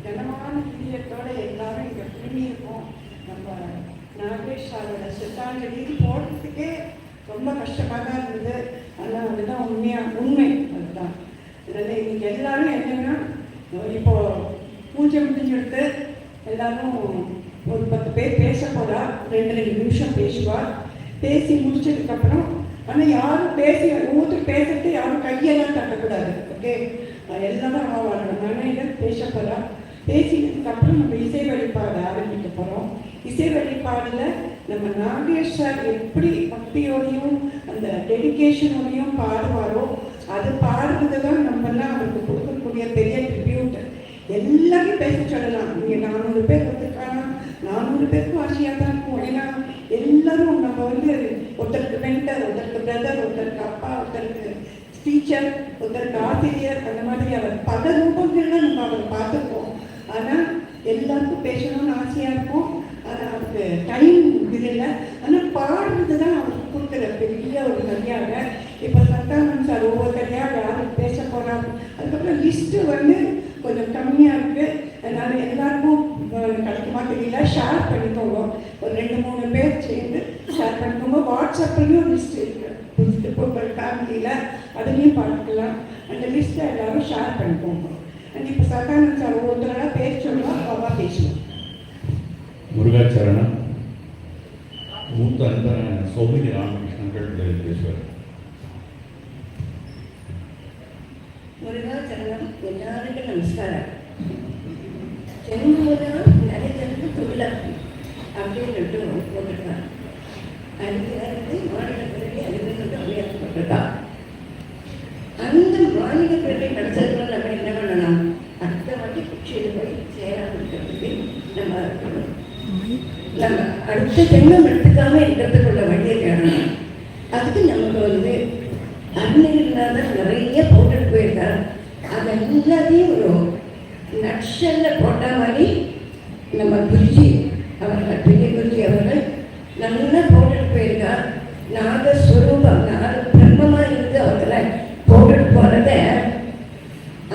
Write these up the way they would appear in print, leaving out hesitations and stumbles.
கனமான பிரியத்தோட எல்லாரும் இங்கே பிரிஞ்சிருக்கோம். நம்ம நாகேஷ் சாரோட சித்தாஞ்சலி போடுறதுக்கே ரொம்ப கஷ்டமாக தான் இருந்தது. ஆனால் அதுதான் உண்மை அதுதான். இதில் இன்னைக்கு எல்லாரும் என்னென்னா, இப்போ பூஜை முடிஞ்செடுத்து எல்லாரும் ஒரு 10 பேர் பேச போகிறா. 2 நிமிஷம் பேசுவா. பேசி முடிச்சதுக்கப்புறம் ஆனால் யாரும் ஒவ்வொருத்தர் பேசுறது யாரும் கையெல்லாம் தட்டக்கூடாது. ஓகே, எல்லாரும் அவளோட மனையில் பேச போகிறா. பேசினதுக்கப்புறம் நம்ம இசை வழிபாடு ஆரம்பிக்க போகிறோம். இசை வழிபாடில் நம்ம நாகேஷ் சார் எப்படி பக்தியோடையும் அந்த டெடிக்கேஷனோடையும் பாடுவாரோ அது பாடுறது தான் நம்மெல்லாம் அவருக்கு கொடுக்கக்கூடிய பெரிய ட்ரிபியூட். எல்லாரும் பேச சொல்லலாம். நீங்கள் 400 பேர் வந்துருக்காங்க, 400 பேருக்கும் ஆசையாக தான் இருக்கும். ஏன்னா எல்லாரும் நம்ம ஒருத்தருக்கு மென்டர், ஒருத்தருக்கு பிரதர், ஒருத்தருக்கு அப்பா, ஒருத்தருக்கு டீச்சர், ஒருத்தருக்கு ஆசிரியர், அந்த மாதிரி அவர் பல ரூபங்கள்லாம் நம்ம அவரை பார்த்துருக்கோம். ஆனால் எல்லாருக்கும் பேசணும்னு ஆசையாக இருக்கும். ஆனால் அவருக்கு டைம் இல்லை. ஆனால் பாடுறது தான் அவருக்கு கொடுக்குற பெரிய ஒரு மரியாதை. இப்போ சந்தானம் சார் ஒவ்வொருத்தரையாக யாரும் பேச போகிறாங்க. அதுக்கப்புறம் லிஸ்ட்டு கொஞ்சம் கம்மியாக இருக்குது. அதனால் எல்லாருக்கும் கிடைக்குமா தெரியல, ஷேர் பண்ணிக்கோங்க. ஒரு 2-3 பேர் சேர்ந்து ஷேர் பண்ணிக்கோங்க. வாட்ஸ்அப்லேயும் லிஸ்ட் இருக்குது உங்கள் ஃபேமிலியில், அதுலேயும் பார்த்துக்கலாம். அந்த லிஸ்ட்டை எல்லோரும் ஷேர் பண்ணிக்கோங்க. அண்ட் இப்போ சந்தானம் சார் ஒவ்வொருத்தராக பேர் சொல்லுவோம், பாபா பேசுவோம். முருகாச்சரணம் மூத்த அன்பரான சௌமினி ராமகிருஷ்ணன் பேசுவார். முருகாச்சரணம் எல்லாருக்கும் நமஸ்காரம். சென்மூலம் நினைக்கிறது தொழிலாக அப்படின்னு போட்டுருக்காங்க. அதுக்கு மாநில பிறகு அறிவிக்கிறது அமையப்பட்டிருக்கான். அந்த மாநில பிறகு கிடைச்சதுல நம்ம என்ன பண்ணலாம்? அடுத்த வாட்டி குச்சியில் போய் சேராமல் இருக்கிறதுக்கு நம்ம இருக்கணும். நம்ம அடுத்த ஜென்மம் எடுத்துக்காம இருக்கிறதுக்குள்ள வழியை தேடணும். அதுக்கு நமக்கு அருணகிரிநாதர் நிறைய போட்டுட்டு போயிருக்கார். அது எல்லாத்தையும் ஒரு நட்சல்ல போட்ட மாதிரி நம்ம குருஜி அவர்கள், பெரிய குருஜி அவர்கள் நல்லா போட்டுட்டு போயிருக்கார். நாகஸ்வரூபம், பிரம்மமாக இருந்து அவர்களை போட்டுட்டு போகிறத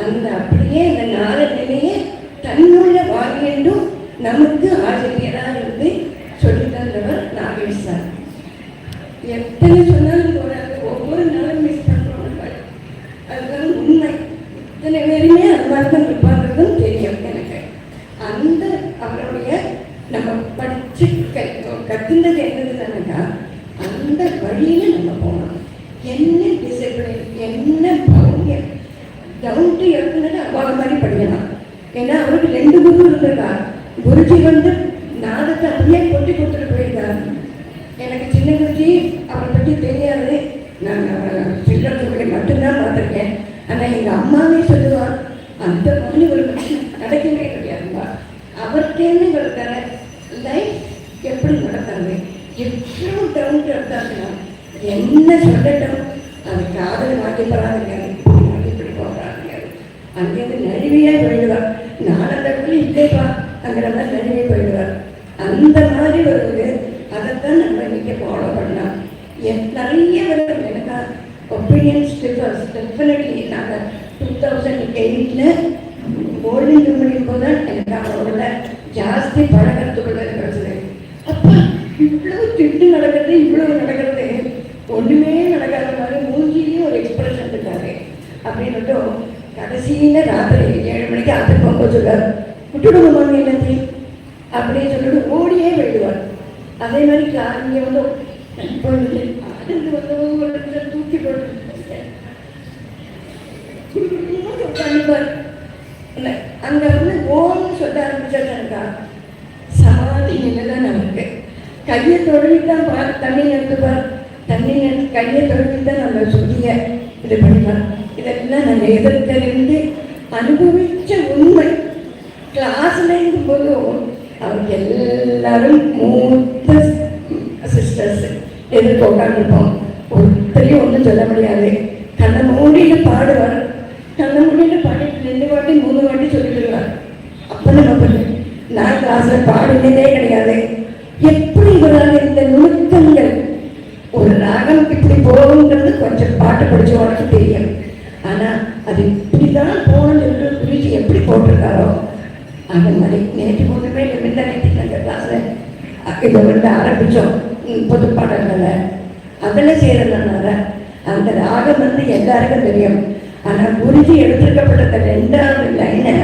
அந்த அப்படியே இந்த நாத நிலையை தன்னுள்ள வாங்கிட்டும் நமக்கு ஆசிரியராக இருந்து சொல்லித்தந்தவர் நாகேஷ் சார். எத்தனை சொன்னாலும் போறாங்க, ஒவ்வொரு நாளும் மிஸ் பண்ணுறோம். அதுதான் உண்மை. இத்தனை பேருமே அது மாதிரி தான் இருப்பாங்கிறதும் தெரியும் எனக்கு. அந்த அவருடைய நம்ம படிச்சு கற்றுந்தது என்னதுனாக்கா அந்த வழியில் நம்ம போகணும். என்ன டிசிப்ளின், என்ன பௌரியம், டவுன் டு எர்த்னு அவ்வாறு மாதிரி படிக்கலாம். ஏன்னா அவருக்கு 2 குரு இருந்திருக்கார். குருஜி நாதத்தை அப்படியே கொட்டி கொடுத்துட்டு போயிருக்கார். எனக்கு சின்ன குருஜி அவரை பற்றி தெரியாது. நான் சில்லறை மட்டும்தான் பார்த்துருக்கேன். ஆனால் எங்கள் அம்மாவே சொல்லுவார், அந்த மாதிரி ஒரு மனுஷன் நடக்கவே கிடையாதுப்பா. அவர்கிட்டேருந்து கொடுத்தார லைஃப் எப்படி நடத்தாங்க, எவ்வளோ டவுன் எடுத்தாங்கன்னா என்ன சொல்லட்டும் அது காதல் மாற்றி போகிறாங்க, இப்படி போகிறாங்க. அங்கேருந்து நழுவியாக போயிடுவார். நாடகத்துல இல்லைப்பா அங்கிற மாதிரி நழுவி போயிடுவார். அந்த மாதிரி வருவது அதைத்தான் நம்ம இன்னைக்கு ஃபாலோ பண்ணலாம். நிறைய வரும். எனக்கு ஒப்பீனியன்ஸ் டிஃபர்ஸ் டெஃபினெட்லி. நாங்கள் 2008 கோல்டன் ஜூபிலி போது தான் எனக்கு அவரோட ஜாஸ்தி பழகிறதுக்குள்ள இருக்கிறது. அப்போ இவ்வளோ திட்டு நடக்கிறது, இவ்வளவு நடக்கிறது, ஒன்றுமே நடக்காத மாதிரி மூஞ்சிலையும் ஒரு எக்ஸ்பிரஷன் இருக்காரு அப்படின்னுட்டு கடைசியில் ராத்திரி 7 மணிக்கு ஆற்று போக சொல்லுவார், விட்டுடுங்க மாமி எல்லாத்தையும் அப்படின்னு சொல்லிட்டு ஓடியே போயிடுவார். அதே மாதிரி இங்கே ஆனந்து ஒரு இடத்துல தூக்கி போட்டு அங்கே ஓன்னு சொல்ல ஆரம்பிச்சாக்கா சமாதி நிலைதான் நமக்கு. கையை தொடங்கிட்டான் தண்ணி எடுத்துப்பார். தண்ணி கையை தொடர்ந்து தான் நம்ம சொல்லிய இது பண்ணிக்கலாம். இதெல்லாம் நாங்கள் எதிர்த்தறிந்து அனுபவித்த உண்மை. கிளாஸில் இருக்கும்போது அவங்க எல்லாரும் மூத்த சிஸ்டர்ஸ் எதிர்த்து உட்காந்துருப்போம். ஒருத்தரையும் ஒன்றும் சொல்ல முடியாது. கண்ணை மூடிட்டு பாடுவார். கண்ணை மூடிட்டு பாடிட்டு 2 வாட்டி 3 வாட்டி சொல்லிடுவார். அப்போ நம்ம நான் கிளாஸில் பாடினதே கிடையாது. எப்படி இவரால் இந்த நுணுக்கங்கள் ஒரு ராகம் இப்படி போகுங்கிறது கொஞ்சம் பாட்டு படிச்சவனுக்கு தெரியும். ஆனால் அது இப்படிதான் போகணும்னு குறித்து எப்படி போட்டிருக்காரோ அந்த மாதிரி நேற்று போதுமே இல்லை அந்த கிளாஸில் இதை ஆரம்பித்தோம். பொது பாடல்களை அதில் செய்கிறதுனால அந்த ராகம் எல்லாருக்கும் தெரியும். ஆனால் குருஜி எடுத்துக்கப்பட்ட 2வது லைனை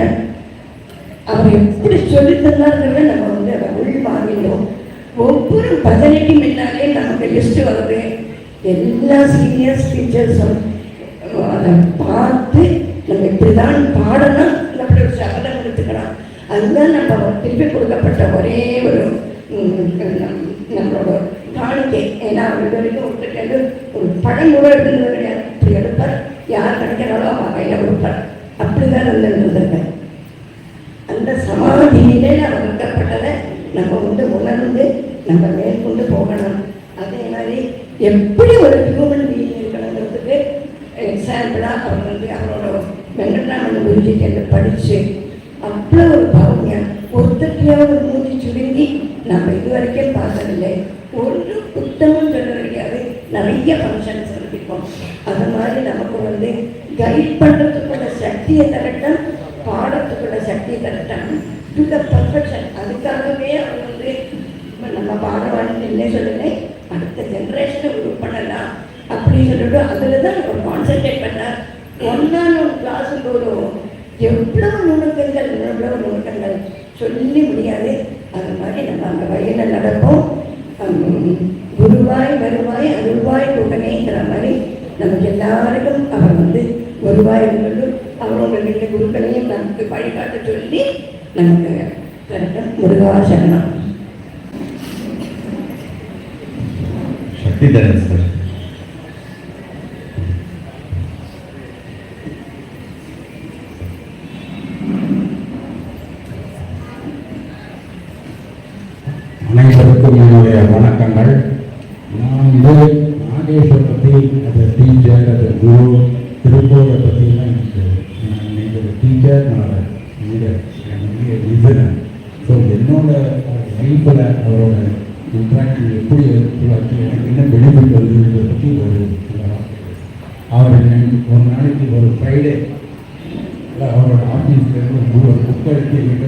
அவர் எப்படி சொல்லி தந்தாருங்கிறத நம்ம அதை உள் வாங்கிடுவோம். ஒவ்வொரு பஜனைக்கும் முன்னாலே நமக்கு லிஸ்ட்டு வருது. எல்லா சீனியர்ஸ் டீச்சர்ஸும் அதை பார்த்து நம்ம இப்படிதான் பாடணும், நம்மளோட ஒரு சபதம் எடுத்துக்கலாம். அதுதான் நம்ம திருப்பி கொடுக்கப்பட்ட ஒரே ஒரு நம்மளோட காணிக்கை. ஏன்னா அவருக்கு வரைக்கும் ஒருத்தருக்கு ஒரு படம் கூட எடுத்துன்னு கிடையாது. இப்படி எடுப்பார், யார் கிடைக்கிறாரோ அவன் கையில் கொடுப்பார். அப்படிதான் இருந்திருந்தாங்க. அந்த சமாதியிலே நம்ம கொடுக்கப்பட்டதை நம்ம உணர்ந்து நம்ம மேற்கொண்டு போகணும். அதே மாதிரி எப்படி ஒரு ஹியூமன் பீயிங் இருக்கணுங்கிறதுக்கு எக்ஸாம்பிளாக அவர் அவரோட வெங்கட்ராமன் குருஜிக்கு படித்து அவ்வளோ ஒரு பவுன்யம். ஒருத்தரையாவது மூடி சுருங்கி நம்ம இது வரைக்கும் பார்த்ததில்லை. ஒரு புத்தகம் சொல்ல கிடையாது. நிறைய ஃபங்க்ஷன்ஸ் இருப்போம். அது மாதிரி நமக்கு கைட் பண்ணுறதுக்குள்ள சக்தியை தரட்டும், பாடத்துக்குள்ள சக்தியை தரட்டும் டு த பர்ஃபெக்ஷன். அதுக்காகவே அவர் நம்ம பாடவான்னு இல்லை சொல்லலை, அடுத்த ஜென்ரேஷனை உருவ பண்ணலாம் அப்படின்னு சொல்லிட்டு அதில் தான் நம்ம கான்சன்ட்ரேட் பண்ணார். 1-on-1 கிளாஸுக்கு எவ்வளவு நுணுக்கங்கள் சொல்லி முடியாது. அது மாதிரி நம்ம அந்த வழியில் நடப்போம். குருவாய் வருவாய் அருள்வாய் கூட்டமேங்கிற மாதிரி நமக்கு எல்லாருக்கும் அவர் குருவாய் அவரோட வீட்டு குருக்களையும் நமக்கு வழிகாட்ட சொல்லி நமக்கு முருகாசனம் சக்திதரன் சார். அனைவருக்கும் என்னுடைய வணக்கங்கள். நான் நாகேஷை பற்றி அதை டீச்சர், அது குரு, திருப்பூரை பற்றிலாம் எனக்கு டீச்சர், நான் லிசனர். ஸோ என்னோட லைஃப்பில் அவரோட இன்ட்ராக்ஷன் எப்படி எனக்கு என்ன பெனிஃபிட் வந்ததுன்றதை பற்றி அவர் ஒரு நாளைக்கு ஒரு ஃப்ரைடே அவரோட ஆஃபீஸ்லேருந்து ஒரு புக் எடுத்து எங்கிட்ட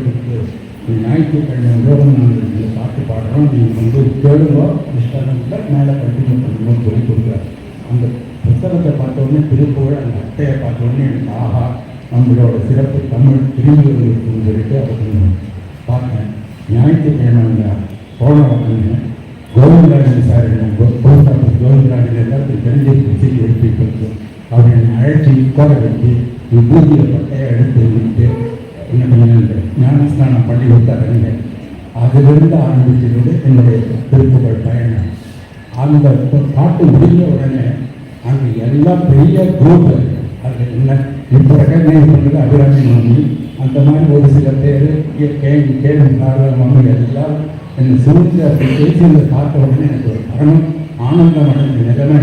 ஞாயிற்றுக்கிழமை நாங்கள் இந்த பாட்டு பாடுறோம், நீங்கள் கேளுங்க, இஷ்டம் மேலே கண்டினியூ பண்ணணும்னு சொல்லி கொடுக்குறாரு. அந்த புத்தகத்தை பார்த்தோன்னே திருப்புகழ் அந்த அட்டையை பார்த்தோன்னே எனக்கு ஆஹா நம்மளோட சிறப்பு தமிழ் திரும்பி இருக்குன்னு சொல்லிட்டு அதை பார்த்தேன். ஞாயிற்றுக்கிழமை போன உடனே Govindarajan sir post office Govindarajan எல்லாத்தையும் தெரிஞ்சு செய்தி எடுத்து அவர் என்னை அழைச்சி உட்கார வச்சு விபூதிய பட்டையை எடுத்து விட்டு என்ன ஞானஸ்தானம் பண்ணி விட்டாருங்க. அதிலிருந்து ஆரம்பிச்சது என்னுடைய திருப்புகழ் பயணம். அந்த பாட்டு முடிஞ்ச உடனே அங்கே எல்லாம் பெரிய குரூப் அதில் என்ன இப்போ ரெக்கக்னைஸ் பண்ணுறது அபிராமி மம்மி, அந்த மாதிரி ஒரு சில பேர் கேள்வி மம்மி எல்லாம் என்னை சூழ்ந்து அப்படி பேசி அந்த பார்த்த உடனே எனக்கு ஒரு பரணம் ஆனந்தம் அடைந்த நிலைமை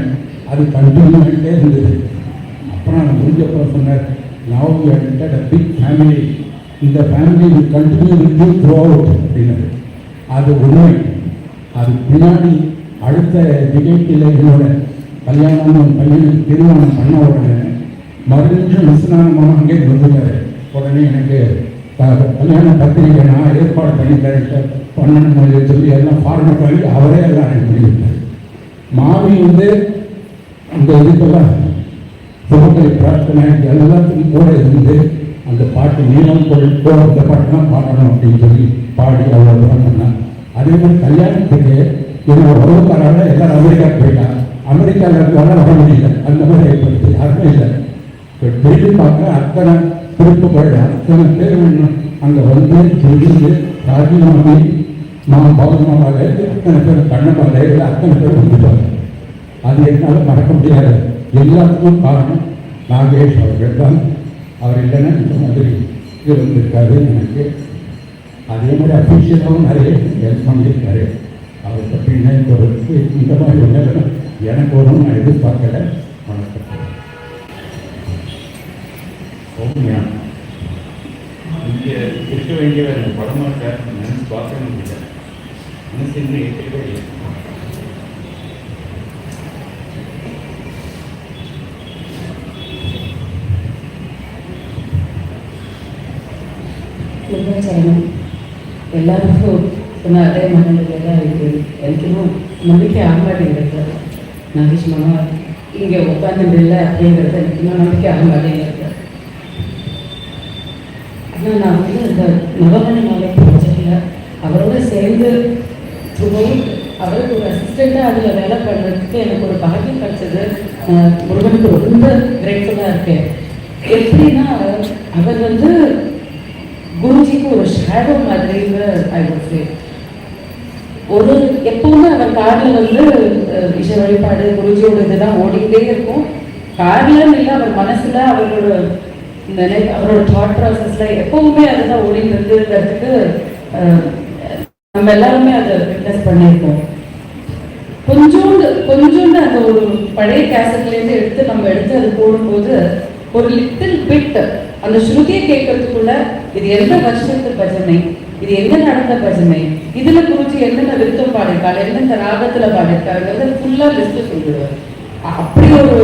அது கண்டினியூ ஆகிட்டே இருந்தது. அப்புறம் நான் முடிஞ்சப்பறம் சொன்னார், now we are entered a big family, இந்த family will continue with you throughout அப்படின்னது. அது உண்மை. அது பின்னாடி அடுத்த நிகழ்ச்சியில் என்னோட கல்யாணம் பையனுக்கு திருமணம் பண்ண உடனே மறுநிமிஷம் விஸ்வநாதமாக அங்கே வந்துட்டார். உடனே எனக்கு கல்யாண பத்திரிகை நான் ஏற்பாடு பண்ணித்தரேன் பண்ணணும் சொல்லி எல்லாம் ஃபார்மேட் பண்ணி அவரே எல்லாம் எனக்கு பண்ணிவிட்டார். மாமி அந்த இதுக்கெல்லாம் சுமக்கலை பிரார்த்தனை எல்லாத்துக்கும் கூட இருந்து அந்த பாட்டு நீளம் கொடுத்தோ அந்த பாட்டுலாம் பாடணும் அப்படின்னு சொல்லி பாடி அவ்வளோ தூரம் பண்ணாங்க. அதே மாதிரி கல்யாணத்துக்கு என்னோட உறவுக்காரால எல்லாரும் அமெரிக்காவுக்கு போயிட்டாங்க. அமெரிக்காவில் இருக்கவங்க வர முடியல, அந்த மாதிரி ஏற்படுத்தி யாருமே இல்லை. இப்போ திரும்பி பார்க்க அத்தனை திருப்புகள் அத்தனை பேர் அங்கே இருந்து ராஜீவ்மாமி பௌர்ணமாவில் அத்தனை பேர் கண்ணம்மாவில் அத்தனை பேர் வந்துட்டாங்க. அது என்னால் மறக்க முடியாது. எல்லாத்துக்கும் காரணம் நாகேஷ் அவர்கள் தான். அவர் இல்லைன்னா இந்த மாதிரி இது வந்திருக்காரு எனக்கு. அதே மாதிரி அஃபீஷியலாகவும் நிறைய ஹெல்ப் பண்ணியிருக்காரு. அவரை பற்றி நினைப்பதற்கு இந்த மாதிரி ஒன்றும் எனக்கு வரும் நான் எதிர்பார்க்கல. வணக்கம். சௌமியா இங்கே இருக்க வேண்டிய படமாக நினைச்சு பார்க்க முடியல. மனசு இன்னும் ஏற்றவே இல்லை. சரணம். எல்லாருக்கும் சொன்ன அதே மனநிலையில் தான் இருக்குது. எனக்கு இன்னும் நம்பிக்கை ஆக மாட்டேங்கிறது. நாகேஷ் மாமா இங்கே உட்கார்ந்து இல்லை அப்படிங்கிறது எனக்கு இன்னும் நம்பிக்கை ஆக மாட்டேங்கிறது. ஆனால் நான் வந்து இந்த நவமணி மாலை ப்ராஜெக்டில் அவரோட சேர்ந்து அவருக்கு ஒரு அசிஸ்டண்ட்டாக அதில் வேலை பண்ணுறதுக்கு எனக்கு ஒரு பாக்கியம் கிடைச்சது. முருகனுக்கு ரொம்ப கிரேட்ஃபுல்லாக இருக்கேன். எப்படின்னா அவர் வந்து குருஜிக்கு ஒரு ஷேடோ மாதிரின்னு ஐ வுட் சே. ஒரு எப்பவுமே அவர் காரில் வந்து விஷ வழிபாடு குருஜியோட இதுதான் ஓடிக்கிட்டே இருக்கும். கார்லன்னு இல்லை, அவர் மனசுல அவரோட அவரோட தாட் ப்ராசஸ்ல எப்பவுமே அதுதான் ஓடிட்டு இருக்குங்கிறதுக்கு நம்ம எல்லாருமே அதை விட்னஸ் பண்ணியிருக்கோம். கொஞ்சோண்டு அந்த ஒரு பழைய கேசட்லேருந்து எடுத்து அது போடும்போது ஒரு லிட்டில் பிட் அந்த ஸ்ருதியை கேட்கறதுக்குள்ள இது எந்த வருஷத்து பஜனை, இது எங்க நடந்த பஜனை, இதுல குருஜி என்னென்ன விருத்தம் பாடிருக்காரு, எந்தெந்த ராகத்துல பாடிருக்காருங்கிறத ஃபுல்லா லிஸ்ட் சொல்லிடுவார். அப்படி ஒரு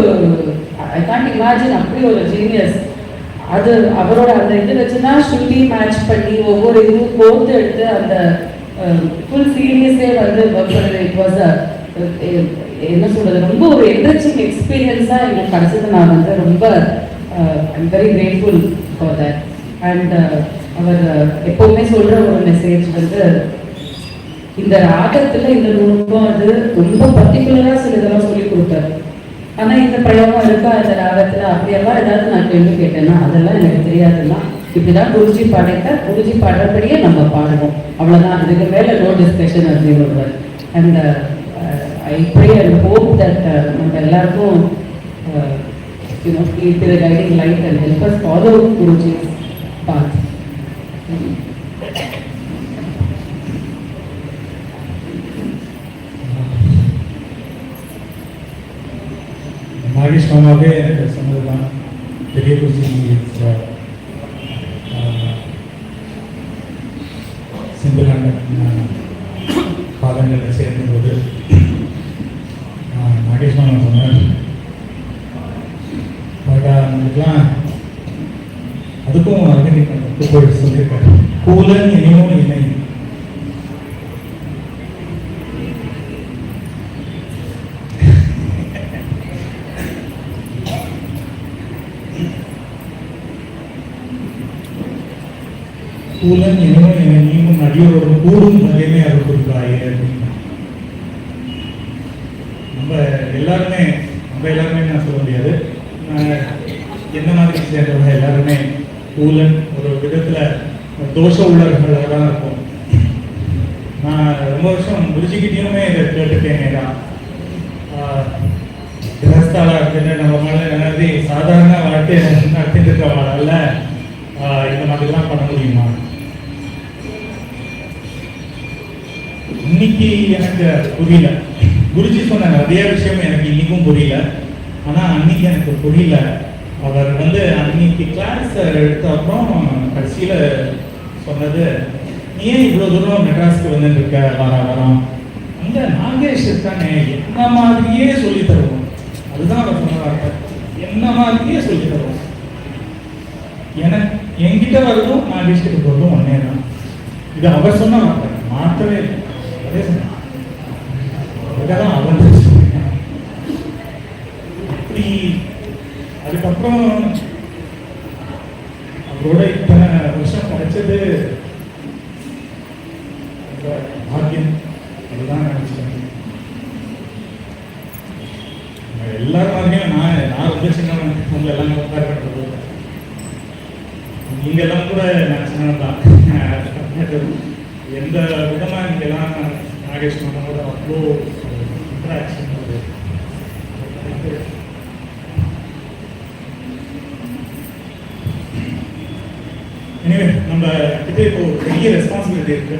ஐ காண்ட் இமேஜின், அப்படி ஒரு ஜீனியஸ். அது அவரோட அந்த இது வச்சுதான் ஸ்ருதி மேட்ச் பண்ணி ஒவ்வொரு இதுவும் கோர்த்து எடுத்து அந்த ஃபுல் சீரியஸே வந்து ஒர்க் பண்ணுறது. இட் வாஸ் என்ன சொல்றது, ரொம்ப ஒரு என்ரிச்சிங் எக்ஸ்பீரியன்ஸா எனக்கு கிடைச்சது. நான் வந்து ரொம்ப I'm very grateful for that. And அவர் எப்பவுமே சொல்ற ஒரு மெசேஜ் வந்து இந்த ராகத்துல இந்த நுணுக்கம் அது ரொம்ப பர்டிகுலரா சில இதெல்லாம் சொல்லி கொடுத்தாரு. ஆனா இந்த பிரயோகம் இருக்கா இந்த ராகத்துல அப்படியெல்லாம் ஏதாவது நான் கேள்வி கேட்டேன்னா அதெல்லாம் எனக்கு தெரியாதுன்னா இப்படிதான் குருஜி பாடிட்டார், குருஜி பாடுறபடியே நம்ம பாடுவோம், அவ்வளவுதான். இதுக்கு மேல நோ டிஸ்கஷன் அப்படின்னு சொல்றாரு. And I pray and hope that நம்ம எல்லாருக்கும் be the guiding light and help us follow Guruji's path. Nagesh மாமாவே எனக்கு சொன்னதுதான் பெரிய குருஜி சிம்பிளான பாதங்களில் சேர்ந்தபோது நாகேஷ் மாமா சொன்னார், அவங்களுக்குலாம் அதுக்கும் அர்த்தம் சொல்லியிருக்காரு, கூலன் இணையும் இணை. கூலன் இணையும் இணை நீயும் அடியோட கூடும் வகையுமே அது கொடுக்குறாயே அப்படின்னு. நம்ம எல்லாருமே நான் சொல்ல முடியாது, என்ன மாதிரி சேர்ந்தவங்க எல்லாருமே கூலன் ஒரு விதத்தில் தோஷ உள்ளவர்களாக தான் இருக்கும். நான் ரொம்ப வருஷம் குருஜிக்கிட்டையுமே இதை கேட்டுட்டேன். தான் கிரகஸ்தாலாக இருக்குன்னு நம்ம மேலே என்னது சாதாரண வாழ்க்கை நடத்திட்டு இருக்கவாளால இந்த மாதிரிலாம் பண்ண முடியுமா? இன்னைக்கு எனக்கு புரியல. குருஜி சொன்ன அதே விஷயம் எனக்கு இன்னைக்கும் புரியல. ஆனால் அன்னைக்கு எனக்கு புரியல. அவர் வந்து அன்னைக்கு கிளாஸ் எடுத்த அப்புறம் கடைசியில் சொன்னது, நீ ஏன் இவ்வளோ தூரம் மெட்ராஸ்க்கு வந்துட்டு இருக்க வரோம், அங்கே நாகேஷ் இருக்கானே என்ன மாதிரியே சொல்லி தருவோம். அதுதான் அவர் சொன்ன வார்த்தை, என்ன மாதிரியே சொல்லி தருவோம். எனக்கு என்கிட்ட வரதும் நாகேஷ் கிட்ட போகிறதும் ஒன்னே தான். இது அவர் சொன்ன வார்த்தை, மாற்றவே இல்லை. அதே சொன்ன அதுதான் அவர் அப்படி. அதுக்கப்புறம் அவரோட இத்தனை வருஷம் கிடைச்சது பாக்கியம். அதுதான் நினைச்சேன். எல்லாரும் மாதிரியும் நான் ரொம்ப சின்னவன், உங்க எல்லாம் உட்கார்றது நீங்க எல்லாம் கூட நான் சின்னதான். எந்த விதமா நீங்க எல்லாம் நாகேஷ் மாமாவோட அவ்வளோ இன்ட்ராக்ஷன் எனிவே நம்ம கிட்ட இப்போ ஒரு பெரிய ரெஸ்பான்சிபிலிட்டி இருக்கு.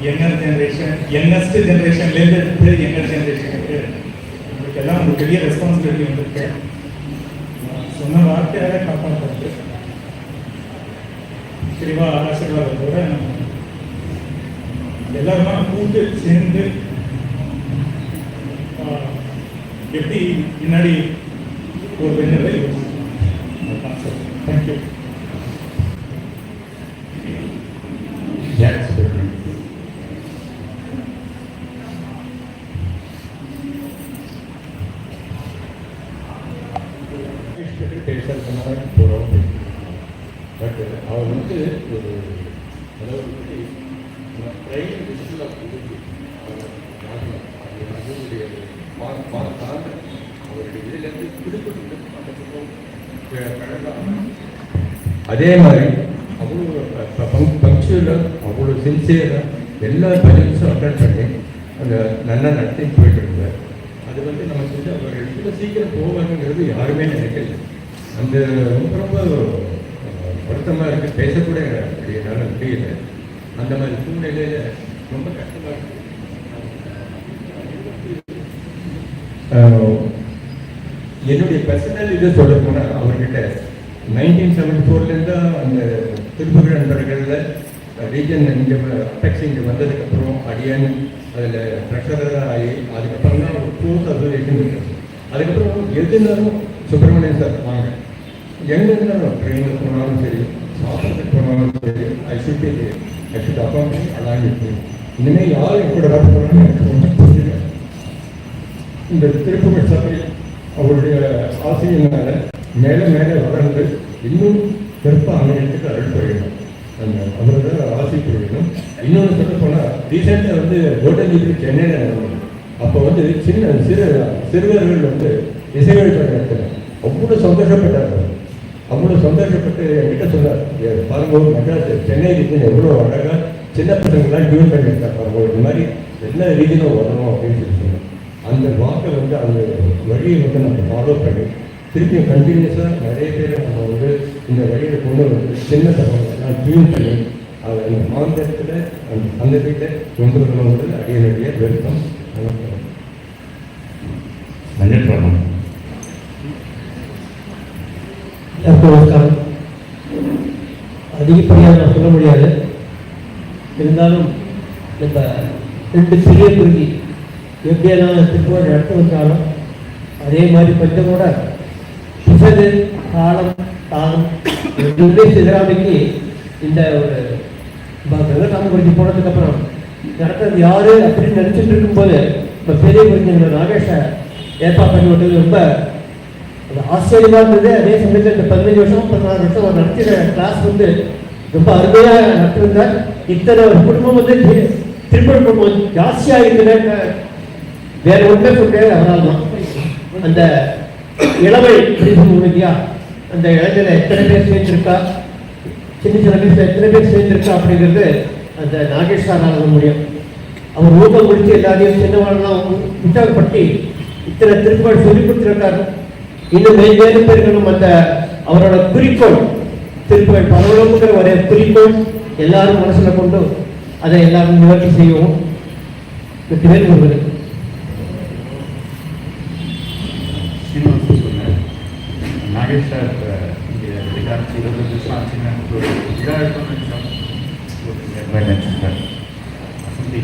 யங்கஸ்ட் ஜென்ரேஷன்லேருந்து எடுத்து யங்கர் ஜென்ரேஷனுக்கு நம்மளுக்கு எல்லாம் ஒரு பெரிய ரெஸ்பான்சிபிலிட்டி வந்துருக்கு. சொன்ன வார்த்தையாக காப்பாற்றுறது தெளிவா ஆசீர்வாதத்தோட எல்லாருமா கூட்டு சேர்ந்து எப்படி முன்னாடி ஒரு பெண்ணை தேங்க்யூ. பேசுறதுனால போகிறோம். பட் அவர் வந்து ஒரு அதாவது ட்ரெயின் விசில் அவருடைய இதிலேருந்து பிடிப்பட்டு அதே மாதிரி அவ்வளோ பங்க்சுவலாக அவ்வளோ சின்சியராக எல்லா பஜன்ஸும் அட்டன் பண்ணி அந்த நல்லா நடத்தி போயிட்டு இருந்தார். அது வந்து நமக்கு வந்து அவர் இடத்துல சீக்கிரம் போவாங்கிறது யாருமே நினைக்கல. அந்த ரொம்ப ரொம்ப வருத்தமாக இருக்குது. பேசக்கூட என்னால் முடியல. அந்த மாதிரி சூழ்நிலையில் ரொம்ப கஷ்டமாக இருக்குது. என்னுடைய பர்சனல் இதை சொல்ல போனால் அவர்கிட்ட 1974 அந்த திருப்புகழ் நண்பர்களில் ரீஜன் இங்கே அபெக்ஸ் இங்கே வந்ததுக்கப்புறம் அடியான் அதில் ட்ரெஷராக ஆகி அதுக்கப்புறம் தான் ஒரு க்ளோஸ் அசோசியேஷன் இருக்குது. அதுக்கப்புறம் எதுனாலும் சுப்பிரமணியன் சார் வாங்க, எங்கே இருந்தாலும் ட்ரெயினில் போனாலும் சரி, சாப்பிட்றதுக்கு போனாலும் சரி, ஐ ஷுட் அக்கௌண்ட் அதான் இருக்கு. இனிமேல் யாரும் என் கூட வர போனாலும் எனக்கு ரொம்ப புரியல. இந்த திருப்புகழ் சபை அவருடைய ஆசையினால மேலே மேலே வளர்ந்து இன்னும் சிறப்பாக அமையத்துக்கு அருள் புரியணும். அந்த அவரோட ஆசை புரியணும். இன்னொன்று சொல்ல போனால் ரீசெண்டாக வந்து கோட்டஞ்சிக்கு சென்னையில் நடந்தது. அப்போ வந்து சிறுவர்கள் வந்து இசையமைப்பு நடத்தின அவ்வளோ சந்தோஷப்பட்டார். அவ்வளோ சந்தோஷப்பட்டு என்கிட்ட சொன்னார், பாருங்க மெட்ராஸ் சென்னை ரீஜன் எவ்வளோ அழகாக சின்ன பசங்கள்லாம் டியூன் பண்ணியிருக்காங்க, பாருங்க இந்த மாதிரி எல்லா ரீஜனும் வரணும் அப்படின்னு சொல்லி சொன்னார். அந்த வாக்கை வந்து அந்த வழியை வந்து நம்ம ஃபாலோ பண்ணி திருப்பியும் கண்டினியூஸாக நிறைய பேர் நம்ம வந்து இந்த வழியில் கொண்டு வந்து சின்ன சபைலாம் டியூன் பண்ணி அதை அந்த மாநிலத்தில் அந்த வீட்டை கொண்டு வரணுங்கிறது அடியனுடைய விருப்பம். நன்றி. நமஸ்காரம். அதிகப்படியாக நான் சொல்ல முடியாது. இருந்தாலும் நம்ம 2 சிறிய குருவி எப்படியெல்லாம் திருப்பூர் நடத்த வந்தாலும் அதே மாதிரி கொஞ்சம் கூட பிசகு காலம் தாளம் ரெண்டுமே சிதறாமைக்கு இந்த ஒரு கங்கராம குறிச்சி போனதுக்கப்புறம் நடத்துறது யாரு அப்படின்னு நினச்சிட்டு இருக்கும்போது இப்போ பெரிய குறிஞ்சி நாகேஷை ஏற்பாடு பண்ணி விட்டது ரொம்ப அது ஆச்சரியமாக இருந்தது. அதே சமயத்தில் இந்த 15 வருஷம் 16 வருஷம் அவர் நடத்தின கிளாஸ் வந்து ரொம்ப அருமையாக நடத்திருந்தார். இத்தனை ஒரு குடும்பம் வந்து திருப்பூர் குடும்பம் ஜாஸ்தியாக இருக்குதுன்னு வேற ஒன்றுமே சொல்லியாது. அதனால தான் அந்த இளமை இல்லையா, அந்த இளைஞரை எத்தனை பேர் சேர்ந்திருக்கா, சின்ன சின்ன வயசுல எத்தனை பேர் சேர்ந்திருக்கா அப்படிங்கிறது அந்த நாகேஸ்வரனால முடியும். அவர் ஊக்கம் முடித்து எல்லாரையும் சின்னவாள்லாம் உற்சாகப்படுத்தி இத்தனை திருக்குறள் சொல்லி கொடுத்துருக்காரு. இன்னும் மேலும் பேர்களும் அந்த அவரோட குறிக்கோள் திருக்குறள் பரவலோங்கிற ஒரு குறிக்கோள் எல்லாரும் மனசுல கொண்டு அதை எல்லாரும் நிவர்த்தி செய்வோம். வெற்றி பேர் ஒருவர் நாகேஷ் சார் இங்கே வெளிக்காட்சி 20 வருஷம் ஆச்சுன்னா ஒரு இதாக இருக்கணும்னு நினச்சோம் சார். வசந்தி.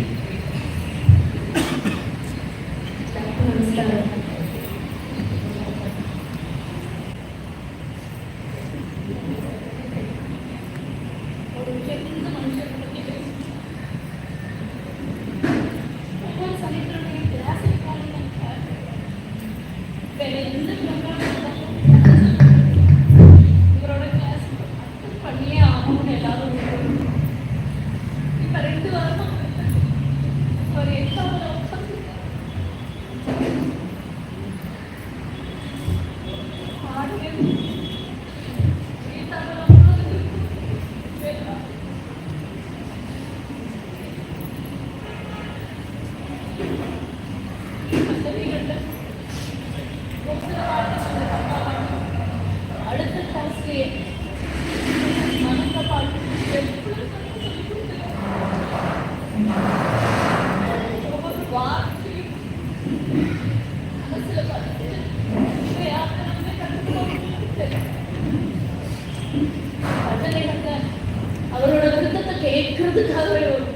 இல்லையே. மனசை பார்த்து ஒவ்வொரு வார்த்தையும் மனசுல பார்த்து அவரோட விருத்தத்தை கேட்கறதுக்காகவே வரும்.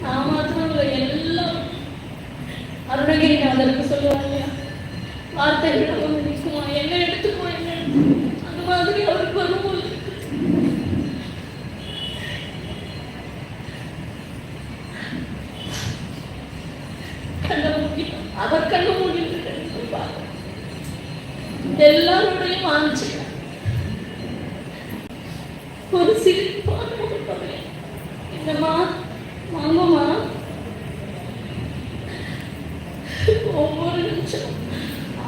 நான் மாத்திரம் இல்லை, எல்லாம் அருணகிரி அதற்கு சொல்லுவாங்க, வார்த்தைகள் வந்து நிற்குமா, என்ன எடுத்துக்குமா, என்ன அந்த மாதிரி அவருக்கு வரும்போது கண்ண மூடிட்டோம். அவர் கண்ண மூடிட்டு எல்லாருடைய வாஞ்சி ஒரு சிரிப்பான முகத்தோட என்னம்மா வாங்கம்மா, ஒவ்வொரு நிமிஷம்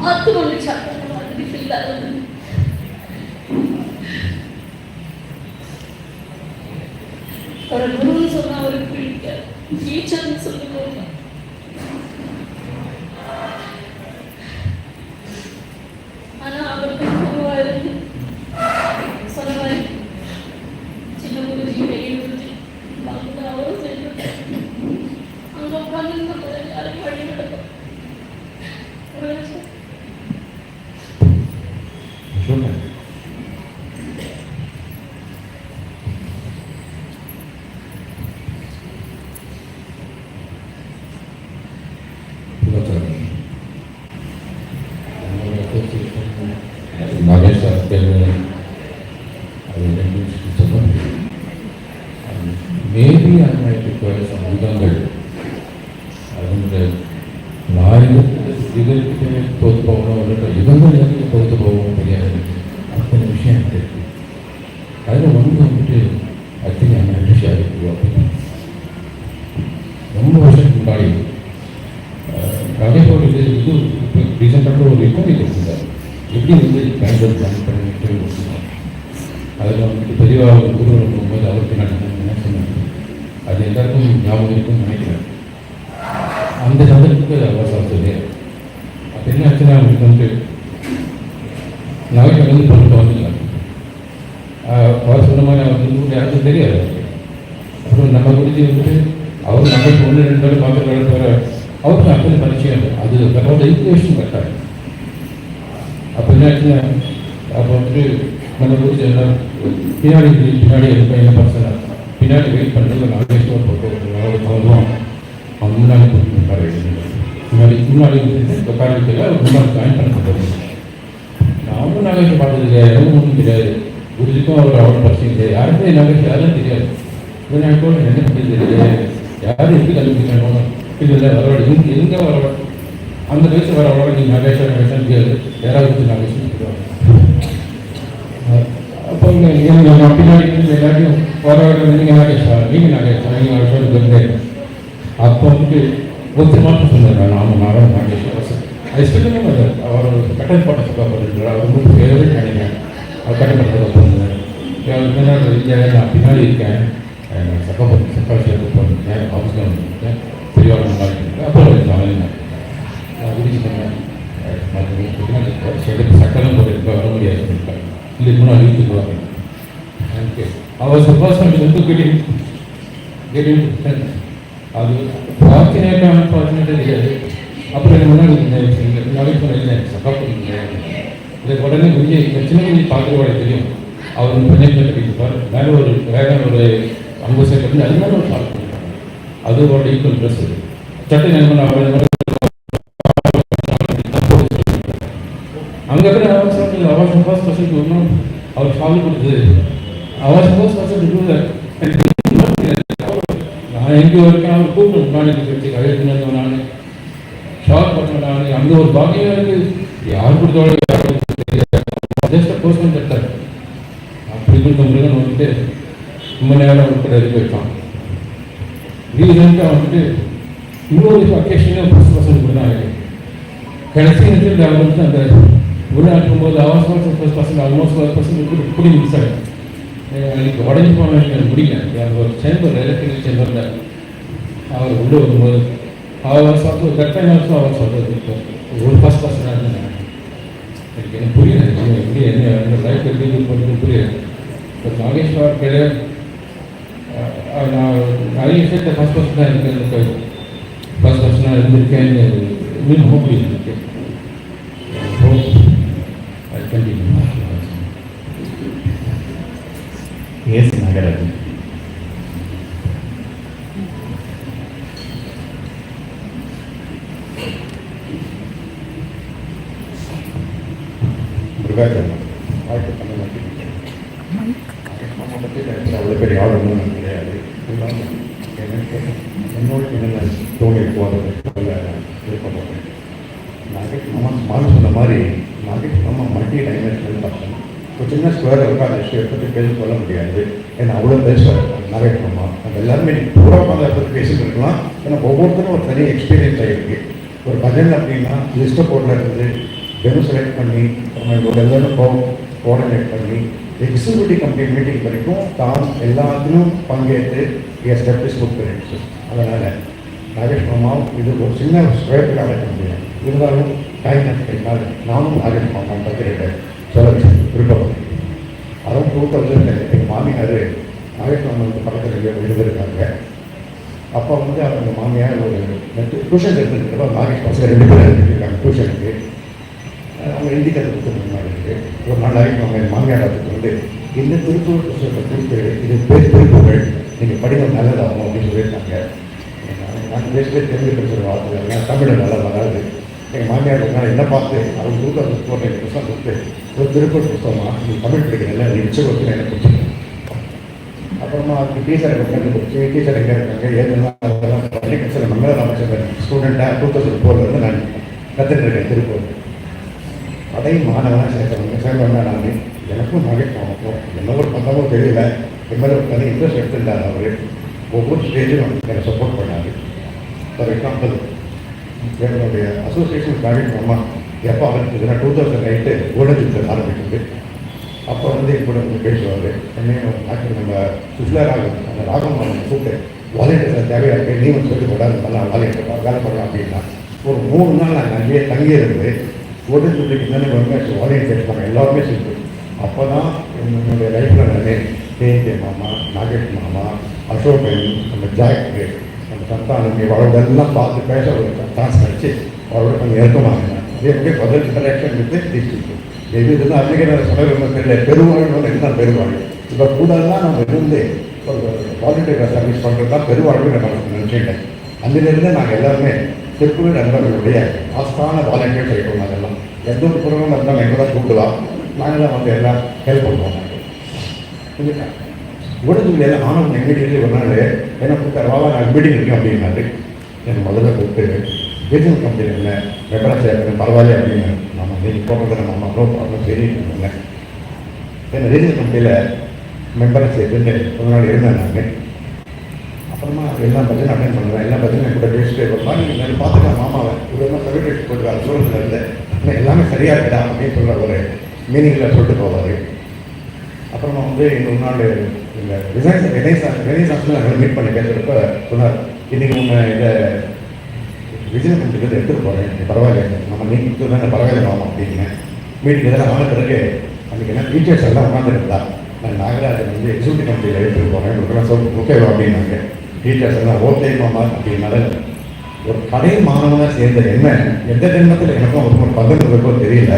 ஆத்து கொண்டு சாப்பிட்ட மாதிரி ஃபீல் ஆகுது. ஒரு குருன்னு சொன்னா அவருக்கு பிடிக்காது, டீச்சர்னு சொல்லுவாங்க. ஆனா அவருக்கு சொன்ன மாதிரி சின்ன குருஜி, பெரிய குருஜி அவரும் சேர்ந்து அங்க உட்கார்ந்து யாரும் வழி நடக்கும். Maybe I might require some யுகங்கள். அதுன்ற யுகத்துக்கு தோற்று போகணும், யுகங்கள் எதுக்கு தோற்று போகணும் தெரியாது. அத்தனை விஷயம் எனக்கு இருக்கு. அதில் வந்துட்டு அத்தினி அண்ணன் ஷேர் ரொம்ப வருஷத்துக்கு முன்னாடி ராஜேஷோட இது ரீசெண்டாக ஒரு ரிப்போர்ட் கொடுத்துருந்தார். எப்படி கேண்டல் பிளான் பண்ணிட்டு அதில் வந்துட்டு பெரியவா குரு போகும்போது அவருக்கு நான் என்ன சொன்னேன், அது எல்லாருக்கும் ஞாபகம் இருக்குன்னு நினைக்கிறேன். அந்த சந்தர்ப்பத்துக்கு அவசரம் சொல்லி அப்போ என்ன ஆச்சுன்னா அவங்களுக்கு நகைக்கு பண்ணிட்டு வந்துடலாம். அவர் சொன்ன மாதிரி அவர் யாருக்கும் தெரியாது. அப்புறம் நம்ம குறித்து அவர் நகைக்கு 1-2 நாள் பார்த்து தவிர அவருக்கு அப்படி பரிச்சயம் அது அவரோட இன்ஃபர்மேஷன் கரெக்டாக. அப்போ என்ன ஆச்சுன்னா அப்போ நம்ம குறித்து எல்லாம் பின்னாடி என்ன பர்சனாக பின்னாடி வெயிட் பண்ணி நாகேஸ்வர் போட்டு வருவோம். அவங்க முன்னாடி முன்னாடி உட்கார வைக்கல, அவர் முன்னாடி ஜாயின் பண்ண போகிறோம். நானும் நாகேஷை பார்த்தது கிடையாது, எனக்கு ஒன்றும் தெரியாது. குருஜிக்கும் அவர் பரிசையும் தெரியாது, யாருக்கும் நாகேஷ் யாரும் தெரியாது. நான் கூட என்ன பண்ணி தெரியாது, யாரும் எப்படி கல்விக்கணும் இல்லை வரவாடு எங்கே வரவாடு அந்த வயசு வரவாடு நீங்கள் நாகேஷன் தெரியாது, யாராவது நாகேஷன் அப்போ நீங்கள் பின்னாடி எல்லாத்தையும் வரவாடு நீங்கள் நாகேஷா நீங்கள் சொல்லுங்க. அப்போ ஒருத்தர் மாற்றம் சொன்னார், நானும் நாகேஷ் அது ஸ்பெஷலாக அவர் கட்டல் பாட்ட சொல்லப்படுறாரு. அவர் ரொம்ப ஃபேவரட் நினைக்கிறேன். அவர் கட்டல் பாட்ட போனேன், நான் பின்னாடி இருக்கேன், சக்கால் சேர்த்து போயிருக்கேன், ஆஃபீஸில் வந்துருக்கேன், பெரியவாள் நல்லா இருக்கேன். அப்போ நான் குடிச்சு பண்ணேன், சக்கரம் போட்டு வர முடியாது சொல்லிட்டேன். இல்லை முன்னாடி வீட்டுக்கு வாங்க. அவர் சப்பாஸ் கெட்டிங் அது ஃபார்ச்சுனேட்டாக அன்ஃபார்ச்சுனேட்டாக தெரியாது. அப்புறம் என்ன முன்னாடி நாளைக்கு இல்லை சக்காப்பு இதுக்கு உடனே கொஞ்சம் சின்ன கொஞ்சம் பார்க்குறவாட தெரியும். அவர் ப்ரொஜெக்டில் கட்டியிருப்பார், மேலே ஒரு வேகன் ஒரு 50 செகண்ட் அது மேலே ஒரு பார்க் பண்ணியிருப்பாங்க. அது அவரோட ஈக்குவல் ட்ரெஸ் சட்டை என்ன அவர் அங்கே இருக்கிற அவர் சப்பாஸ் பர்சன்ட் ஒன்றும் அவர் சால்வ் கொடுத்தது. அவர் சப்போஸ் பர்சன்ட் நான் எங்கே இருக்கேன் அவர் கூப்பிட்டு முன்னாடி வச்சு கழித்து நான் ஷாக் பண்ண நான் அங்கே ஒரு பாக்கியம் இருக்குது. யார் கொடுத்தோட ஜஸ்ட் போஸ்ட்மெண்ட் எடுத்தார். அப்படி கொடுத்த முருகன் வந்துட்டு ரொம்ப நேரம் உட்பட இருக்க வைப்பான். ரீசெண்டாக வந்துட்டு இன்னொரு அக்கேஷனே ஃபஸ்ட் பர்சன்ட் கூட தான் இருக்குது. கடைசி நேரத்தில் அவர் வந்து அந்த உருவாக்கும் போது அவசரம் ஃபர்ஸ்ட் பர்சன்ட் ஆல்மோஸ்ட் 1% இப்படி மிஸ் ஆகிடும். எனக்கு உடஞ்சி போன முடியல. எனக்கு ஒரு சேம்பர் எலக்ட்ரிக்கல் சேம்பரில் அவர் உள்ளே வரும்போது அவர் சாப்பிட்டு கரெக்டாக அவர் சொல்கிறது ஒரு ஃபர்ஸ்ட் பர்சனாக இருந்தேன். எனக்கு என்ன புரியல, எப்படி என்ன லைஃப் எப்படி பண்ணுறது புரியல. இப்போ நாகேஸ்வர் பேர் நான் நிறைய விஷயத்தை ஃபஸ்ட் பர்சனாக இருக்கேன், ஃபஸ்ட் பர்சனாக இருந்திருக்கேன்னு இன்னும் ரொம்ப புரியுது. அது கண்டிப்பாக எஸ் நாகராஜன். வாழ்க்கை பண்ண மாட்டேன். அவ்வளோ பெரிய ஆள் ஒன்றும் கிடையாது. எனக்கு என்னோட என்ன தோணி போகிறது விருப்பம் போகிறேன். நாளைக்கு மான் சொன்ன மாதிரி நாளைக்கு நம்ம மல்டி டைமென்ஷனல் பார்த்தோம். ஒரு சின்ன ஸ்கொயர் இருக்கா அந்த விஷயம் பற்றி பேச சொல்ல முடியாது. ஏன்னா அவ்வளோ பேசுவார் நிறைய நம்ம நம்ம எல்லாருமே பூரா அதை பற்றி பேசிட்டு இருக்கலாம். ஏன்னா ஒவ்வொருத்தரும் ஒரு தனி எக்ஸ்பீரியன்ஸ் ஆகிருக்கு. ஒரு பஜன் அப்படின்னா லிஸ்ட்டை போர்டில் இருந்து வெறும் செலக்ட் பண்ணி நம்ம எல்லாரும் கோஆர்டினேட் பண்ணி எக்ஸிக்யூட்டிவ் கமிட்டி மீட்டிங் வரைக்கும் தான் எல்லாத்தையும் பங்கேற்று ஸ்டெப் இஸ் குட் பண்ணிடுச்சு. அதனால் நாகேஷ் மாமாவும் இது ஒரு சின்ன ஸ்கொயருக்கு அழைக்க முடியும். இருந்தாலும் டைம் கிடைக்காது. நானும் நாகேஷ் மாமா பற்றி சொல்ல விருப்பப்படுறேன். அதுவும் 2000 எங்கள் மாமியார் நாகேஷ் மாமாவுக்கு பக்கத்தில் எழுதியிருக்காங்க. அப்போ அவங்க மாமியார் ஒரு டியூஷன் எடுத்துருக்கிறப்ப நாகேஷ் பசங்க 2 பேர் எடுத்துருக்காங்க டியூஷனுக்கு. அவங்க எழுதி கற்றுக் இருக்குது. ஒரு நாள் அவங்க மாமியார் அதுக்கு இந்த திருப்பூர் புத்தகத்தை கொடுத்து இது திருப்பூர்கள் நீங்கள் படிக்க நல்லதாகும் அப்படின்னு சொல்லியிருக்காங்க. நான் பேசவே தெரிஞ்சு பேசுகிற வார்த்தை தமிழ் நல்லா வராது. எங்கள் மாமியார் ஒரு நாள் என்ன பார்த்து அவங்க கொடுத்த போட்ட புத்தகம் கொடுத்து ஒரு திருப்பூர் புத்தகமாக நீங்கள் தமிழ் படிக்கிறதில்ல நீ உச்ச கொடுத்து எனக்கு கொடுத்துருக்கேன். அப்புறமா அதுக்கு டீச்சரை கண்டுபிடிச்சி டீச்சர் எங்கே இருக்காங்க ஏதெல்லாம் அக்ரிகல்ச்சர் மங்கள ராமச்சந்திரன் ஸ்டூடெண்ட்டாக 2004 நான் கற்றுட்டு இருக்கேன் திருப்பூர். அதையும் மாணவனாக சேர்ந்தவங்க நான் எனக்கும் நாகேஷ் மாமாக்கும் என்ன ஒரு பந்தமும் தெரியல. எம்எல்ஏ தனி இன்ட்ரெஸ்ட் எடுத்துட்டார். அவர் ஒவ்வொரு ஸ்டேஜும் எனக்கு சப்போர்ட் பண்ணார். ஃபார் எக்ஸாம்பிள் என்னுடைய அசோசியேஷன் நாகேஷ் மாமா எப்போ ஆரம்பிச்சதுன்னா 2008 கோல்டன் ஆரம்பிச்சது. அப்போ கூட பேசுவார். என்னையும் நம்ம சுஷ்லா ராகம் அந்த ராகம் கூப்பிட்டு வாலண்டியர்ஸை தேவையாக இருக்கு நீ சொல்லி போடாது நல்லா வாலண்டியர் வேலை பண்ணலாம் அப்படின்னா ஒரு 3 நாள் நான் அங்கேயே தங்கியிருந்து கோல்டன் ஜூப்ளிக்கு தானே வாலண்டியர் இருப்பாங்க எல்லாருமே சேர்ந்து. அப்போ தான் என்னுடைய லைஃப்பில் நான் கேஎன்கே மாமா நாகேஷ் மாமா அசோகன் நம்ம ஜாக்கு நம்ம சந்தானம் அவரோடெல்லாம் பார்த்து பேச ஒரு சான்ஸ் கிடச்சி அவரோட கொஞ்சம் இறக்கமாக அதே மாதிரி பதில் இன்டராக்ஷன் வித்து டிஸ்ட்ரிக்ட் எது இதுதான் அப்படிங்கிற சமயம் தெரியல. பெருவாழ்வு இதுதான் பெருவாழ்வு. இப்போ கூடலாம் நம்ம இருந்து ஒரு வாலண்டியர் சர்வீஸ் பண்ணுறது தான் பெருவாழ்வு நம்ம நினச்சிட்டேன். அங்கிலிருந்து நாங்கள் எல்லாருமே திருப்பூர் நண்பர்களுடைய ஆஸ்தான வாலண்டியர் செய்யணும். அதெல்லாம் எந்த ஒரு புறமும் இருந்தாலும் எங்கே தான் கூப்பிடுவோம். நாங்கள் தான் எல்லாம் ஹெல்ப் பண்ணுவோம். உடனே எல்லாம் ஆனவங்க எங்கிட்ட ஒரு நாள் என்ன கூப்பிட்டு வாவா நான் மீட்டிங் இருக்கேன் அப்படின்னாரு. எனக்கு முதல்ல கூப்பிட்டு ரீஜனல் கம்பெனி இல்லை மெம்பராக சேர்க்கணும் பரவாயில்ல அப்படின்னு நம்ம நீங்கள் போடுறது நம்ம நோ ப்ராப்ளம் தெரியுங்க. ஏன்னா ரீஜனல் கம்பெனியில் மெம்பராக சேர்த்துட்டு ஒரு நாள் இருந்தேன் நான். அப்புறமா எல்லாம் பற்றியும் அட்டன் பண்ணுவேன். எல்லா பற்றியும் என் கூட பேசிட்டே இருப்பா. நீங்கள் பார்த்துக்கலாம் மாமாவை இதெல்லாம் சர்டிஃபிகேட் போட்டுருக்காரு சூழலில் இருந்து எல்லாமே சரியாக இருக்குதா அப்படின்னு சொல்கிற ஒரு மீனிங்கில் சொல்லிட்டு போவார். அப்புறமா இன்னொரு நாள் இந்த ரெனைசான்ஸில் நாங்கள் மீட் பண்ணி பேசுகிறப்ப சொன்னார் இன்றைக்கி உங்களை இதை விஜய் கம்பெனிக்கு எடுத்துகிட்டு போகிறேன் பரவாயில்ல நம்ம நீங்கள் தானே பரவாயில்ல மாமா அப்படின்னு மீட்டிங் இதெல்லாம் ஆன பிறகு அன்றைக்கி என்ன டீச்சர்ஸ் எல்லாம் உட்காந்துருந்தா நான் நாகராஜன் எக்ஸிக்யூட்டிவ் கம்பெனியில் எடுத்துகிட்டு போகிறேன் உங்களுக்கெல்லாம் ஓகேவா அப்படின்னாங்க. டீச்சர்ஸ் எல்லாம் ஓகே மாமா அப்படின்னால ஒரு கடை மாணவனாக சேர்ந்த என்ன எந்த ஜென்மத்தில் எனக்கும் ஒரு பதம் இருக்கோ தெரியல.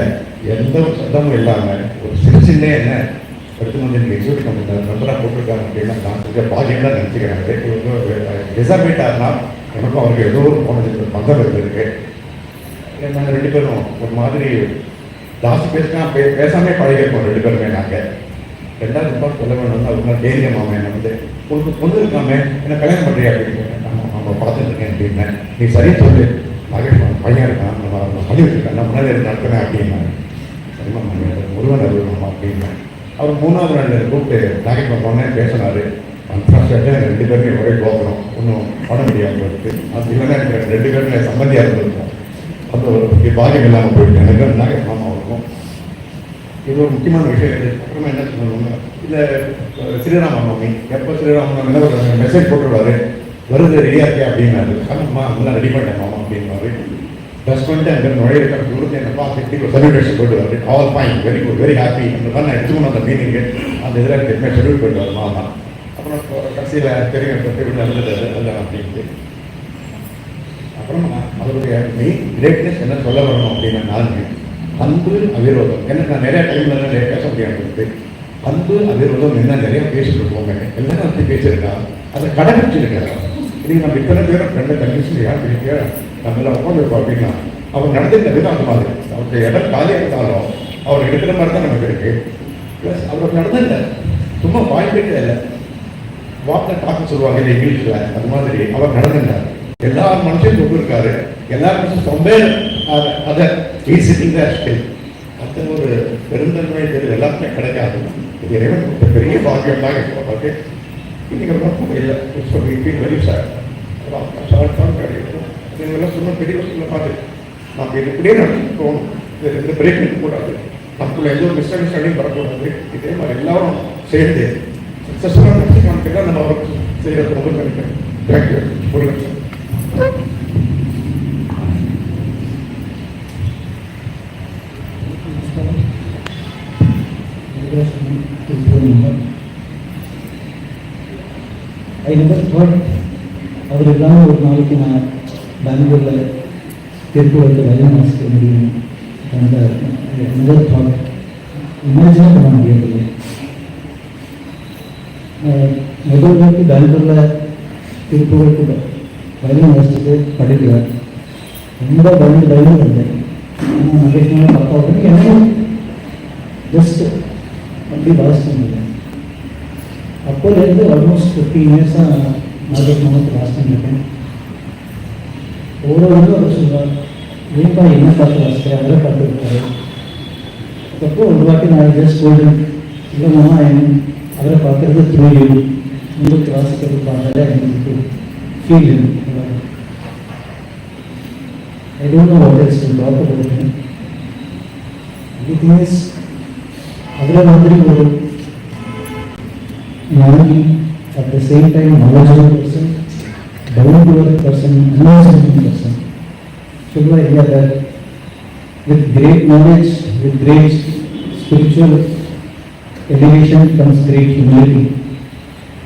எந்த ஒரு சத்தமும் இல்லாமல் ஒரு சின்ன என்ன எடுத்து எனக்கு எக்ஸிக்யூட்டிவ் கம்பெனி மெம்பராக போட்டிருக்காங்க அப்படின்னா நான் கொஞ்சம் பாக்கியம் தான் நினச்சிக்கிறேன். ரிசர்வேட்டார்னா எனக்கும் அவருக்கு ஏதோ ஒரு போனது பந்தம் இருக்குது. நாங்கள் 2 பேரும் ஒரு மாதிரி ஜாஸ்தி பேசாமே பழகிருக்கோம் 2 பேருமே. நாங்கள் 2வது ரூபாய் சொல்ல வேணும்னு அவங்க தேங்கிய மாமா என்ன உங்களுக்கு பொண்ணு இருக்காம என்ன கல்யாணம் பண்ணுறியா அப்படின்னு நம்ம பார்த்துருக்கேன் அப்படின்னா நீ சரியாக சொல்லு நாகேஷ் பையன் இருக்கான் நம்ம பண்ணி வச்சுருக்கேன் நான் முன்னாடி நடக்கிறேன் அப்படின்னா சரிமா முருகன் அருள்மாமா அப்படின்னா அவர் 3வது நாள் கூப்பிட்டு நாகேஷ் மாமானே பேசினார். அன்ஃபார்ச்சுனேட்டாக 2 பேருமே ஒரே போகிறோம் ஒன்றும் பண்ண முடியாமல் இருக்குது. அது இல்லைன்னா எனக்கு 2 பேருமே சம்பந்தியாக இருந்திருக்கும். அந்த ஒரு பாகியம் இல்லாமல் போயிட்டு எனக்கு நாகேஷ் மாமா இருக்கும். இது ஒரு முக்கியமான விஷயம். அப்புறமா என்ன சொல்லணும்னா இல்லை ஸ்ரீராமநவமி எப்போ ஸ்ரீராமநவமி ஒரு மெசேஜ் போட்டுருவார் வருது ரெடியாக இருக்கே அப்படின்னாரு. ஆமாம்மா அதெல்லாம் ரெடி பண்ணிட்டேன் மாமா அப்படின்னாரு. ப்ளஸ் பண்ணிட்டு அங்கே நுழையிற தூரத்தை என்னை பார்த்துட்டு செலிப்ரேஷன் போட்டு வருது. All fine, very good, very happy அந்த மாதிரி நான் எடுத்துக்கணும் அந்த மீனிங்கு. அந்த இதில் எப்பவுமே செலிப்ரேட் போயிட்டு வரும் மாமா. அப்புறம் கடைசியில் தெரியும் எப்படி நடந்தது அதெல்லாம் அப்படின்ட்டு. அப்புறம் அதோடைய மெயின் கிரேட்னஸ் என்ன சொல்ல வரணும் அப்படின்னா, நான் அன்பு அவிரோதம். ஏன்னா நான் நிறைய டைம்ல நிறைய பேச முடியாது. அன்பு அவிரோதம் என்ன நிறைய பேசிட்டு போங்க, எல்லாரும் அப்படி பேசியிருக்கா, அதை கடைபிடிச்சிருக்காரு. இது நம்ம இத்தனை பேரும் ரெண்டு கண்டிஷன் யார் பிடிக்க நம்மள உட்காந்துருக்கோம் அப்படின்னா, அவர் நடந்துட்ட விதம் அந்த மாதிரி. அவருக்கு இடம் காலியாக இருந்தாலும் அவர் எடுக்கிற மாதிரி தான் நமக்கு இருக்கு. ப்ளஸ் அவர் நடந்துட்ட சும்மா வாய்ப்பிட்டே இல்லை, வாக்கில் டாக்கு சொல்லுவாங்க இல்லை இங்கிலீஷில், அது மாதிரி அவர் நடந்துட்டார். எல்லா மனுஷனும் கொண்டு இருக்காரு, எல்லா மனுஷனும் சொம்பே அதை ஈஸிட்டிங் தான் ஸ்கில். அந்த ஒரு பெருந்தன்மை தெரியும் எல்லாருமே கிடைக்காது. இது இறைவன் கொடுத்த பெரிய பாக்கியம் தான் இப்போ. இன்னைக்கு ரொம்ப இல்லை ஃபீல் வெரி சார் கிடைக்கும். இதெல்லாம் சொன்ன பெரிய சொல்ல பார்த்து நம்ம இப்படியே நடந்து போகணும். இந்த பிரேக் இருக்கக்கூடாது, நமக்குள்ள எந்த ஒரு மிஸ் அண்டர்ஸ்டாண்டிங் வரக்கூடாது. இதே மாதிரி எல்லாரும் சேர்ந்து சக்ஸஸ்ஃபுல்லாக நடத்தி காமிக்கலாம். நம்ம அவருக்கு செய்கிறது ரொம்ப நினைக்கிறேன். தேங்க்யூ. ஒரு லட்சம். I never thought அவர் இல்லாமல் ஒரு நாளைக்கு நான் பெங்களூரில் திருப்பூருக்கு வயலின் வாசிக்க முடியும். அந்த never thought, இமேஜின் பண்ண முடியவில்லை. முதல் வாட்டி பெங்களூரில் திருப்பூருக்கு வயலின் வாசிச்சுட்டு படிக்கல, ரொம்ப பயந்து வந்தேன். ஆனால் மகேஷ்னால பார்த்தா என்ன ஜஸ்ட் அப்படி வாசிக்க முடியும். அப்போலேருந்து ஆல்மோஸ்ட் 15 இயர்ஸாக நாகேஷ் மாமா வாசிட்டு இருக்கேன். ஒவ்வொரு நாளும் அவர் சொல்வார், ஏன்பா என்ன பார்த்து வாசிக்கிறேன், அவரை பார்த்து இருக்காரு. அப்போ ஒரு வாட்டி நான் ஜஸ்ட் கோல்டன் இல்லை மாமா, அவரை பார்க்கறது த்ரூ உங்களுக்கு வாசிக்கிறது பார்த்தாலே எனக்கு feel. I don't know what else to talk about him. Everything is அதில் மாதிரி ஒரு ஞானி, at the same time knowledgeable person, down to earth person, understanding person. Shubha India that with great knowledge, with great spiritual elevation comes great humility.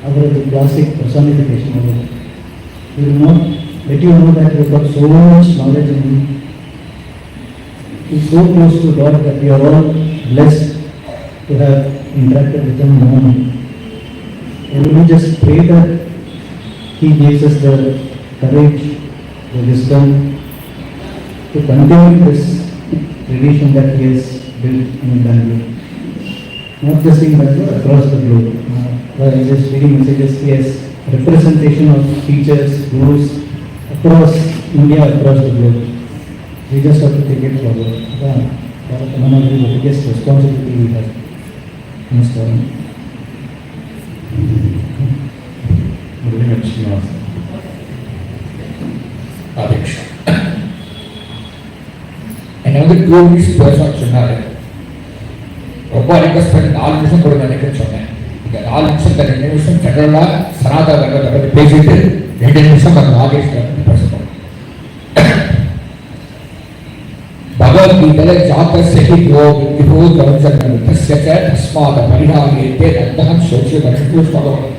Our the classic personification of it. We will not let you know that we have got so much knowledge in him. He is so close to God that we are all blessed to have interacted with him, known him. And we just pray that he gives us the courage, the wisdom to continue this tradition that he has built in Bangalore. Not just in Bangalore, across the globe. While just reading messages, he has representation of teachers, gurus across India, across the globe. We just have to take it forward. That's one of the biggest responsibility we have in this time. என்னை வந்து 2 minutes பேசணும்னு சொன்னார். ரொம்ப request பண்ணி 4 நிமிஷம் கூட நினைக்கிறேன்னு சொன்னேன். இந்த 4 நிமிஷம் 2 நிமிஷம் ஜெனரலாக சனாதன ரங்கத்தை பற்றி பேசிட்டு 2 நிமிஷம் அந்த நாகேஷ்வரை பற்றி பேசணும். பகவத்கீதையில ஜாத்தஸ்ய ஹி விபோ கவஞ்சனம் தஸ்ய தஸ்மாத பரிஹாரியத்தே ரத்தகம் சோசிய கன்ஃபியூஸ் பகவான்.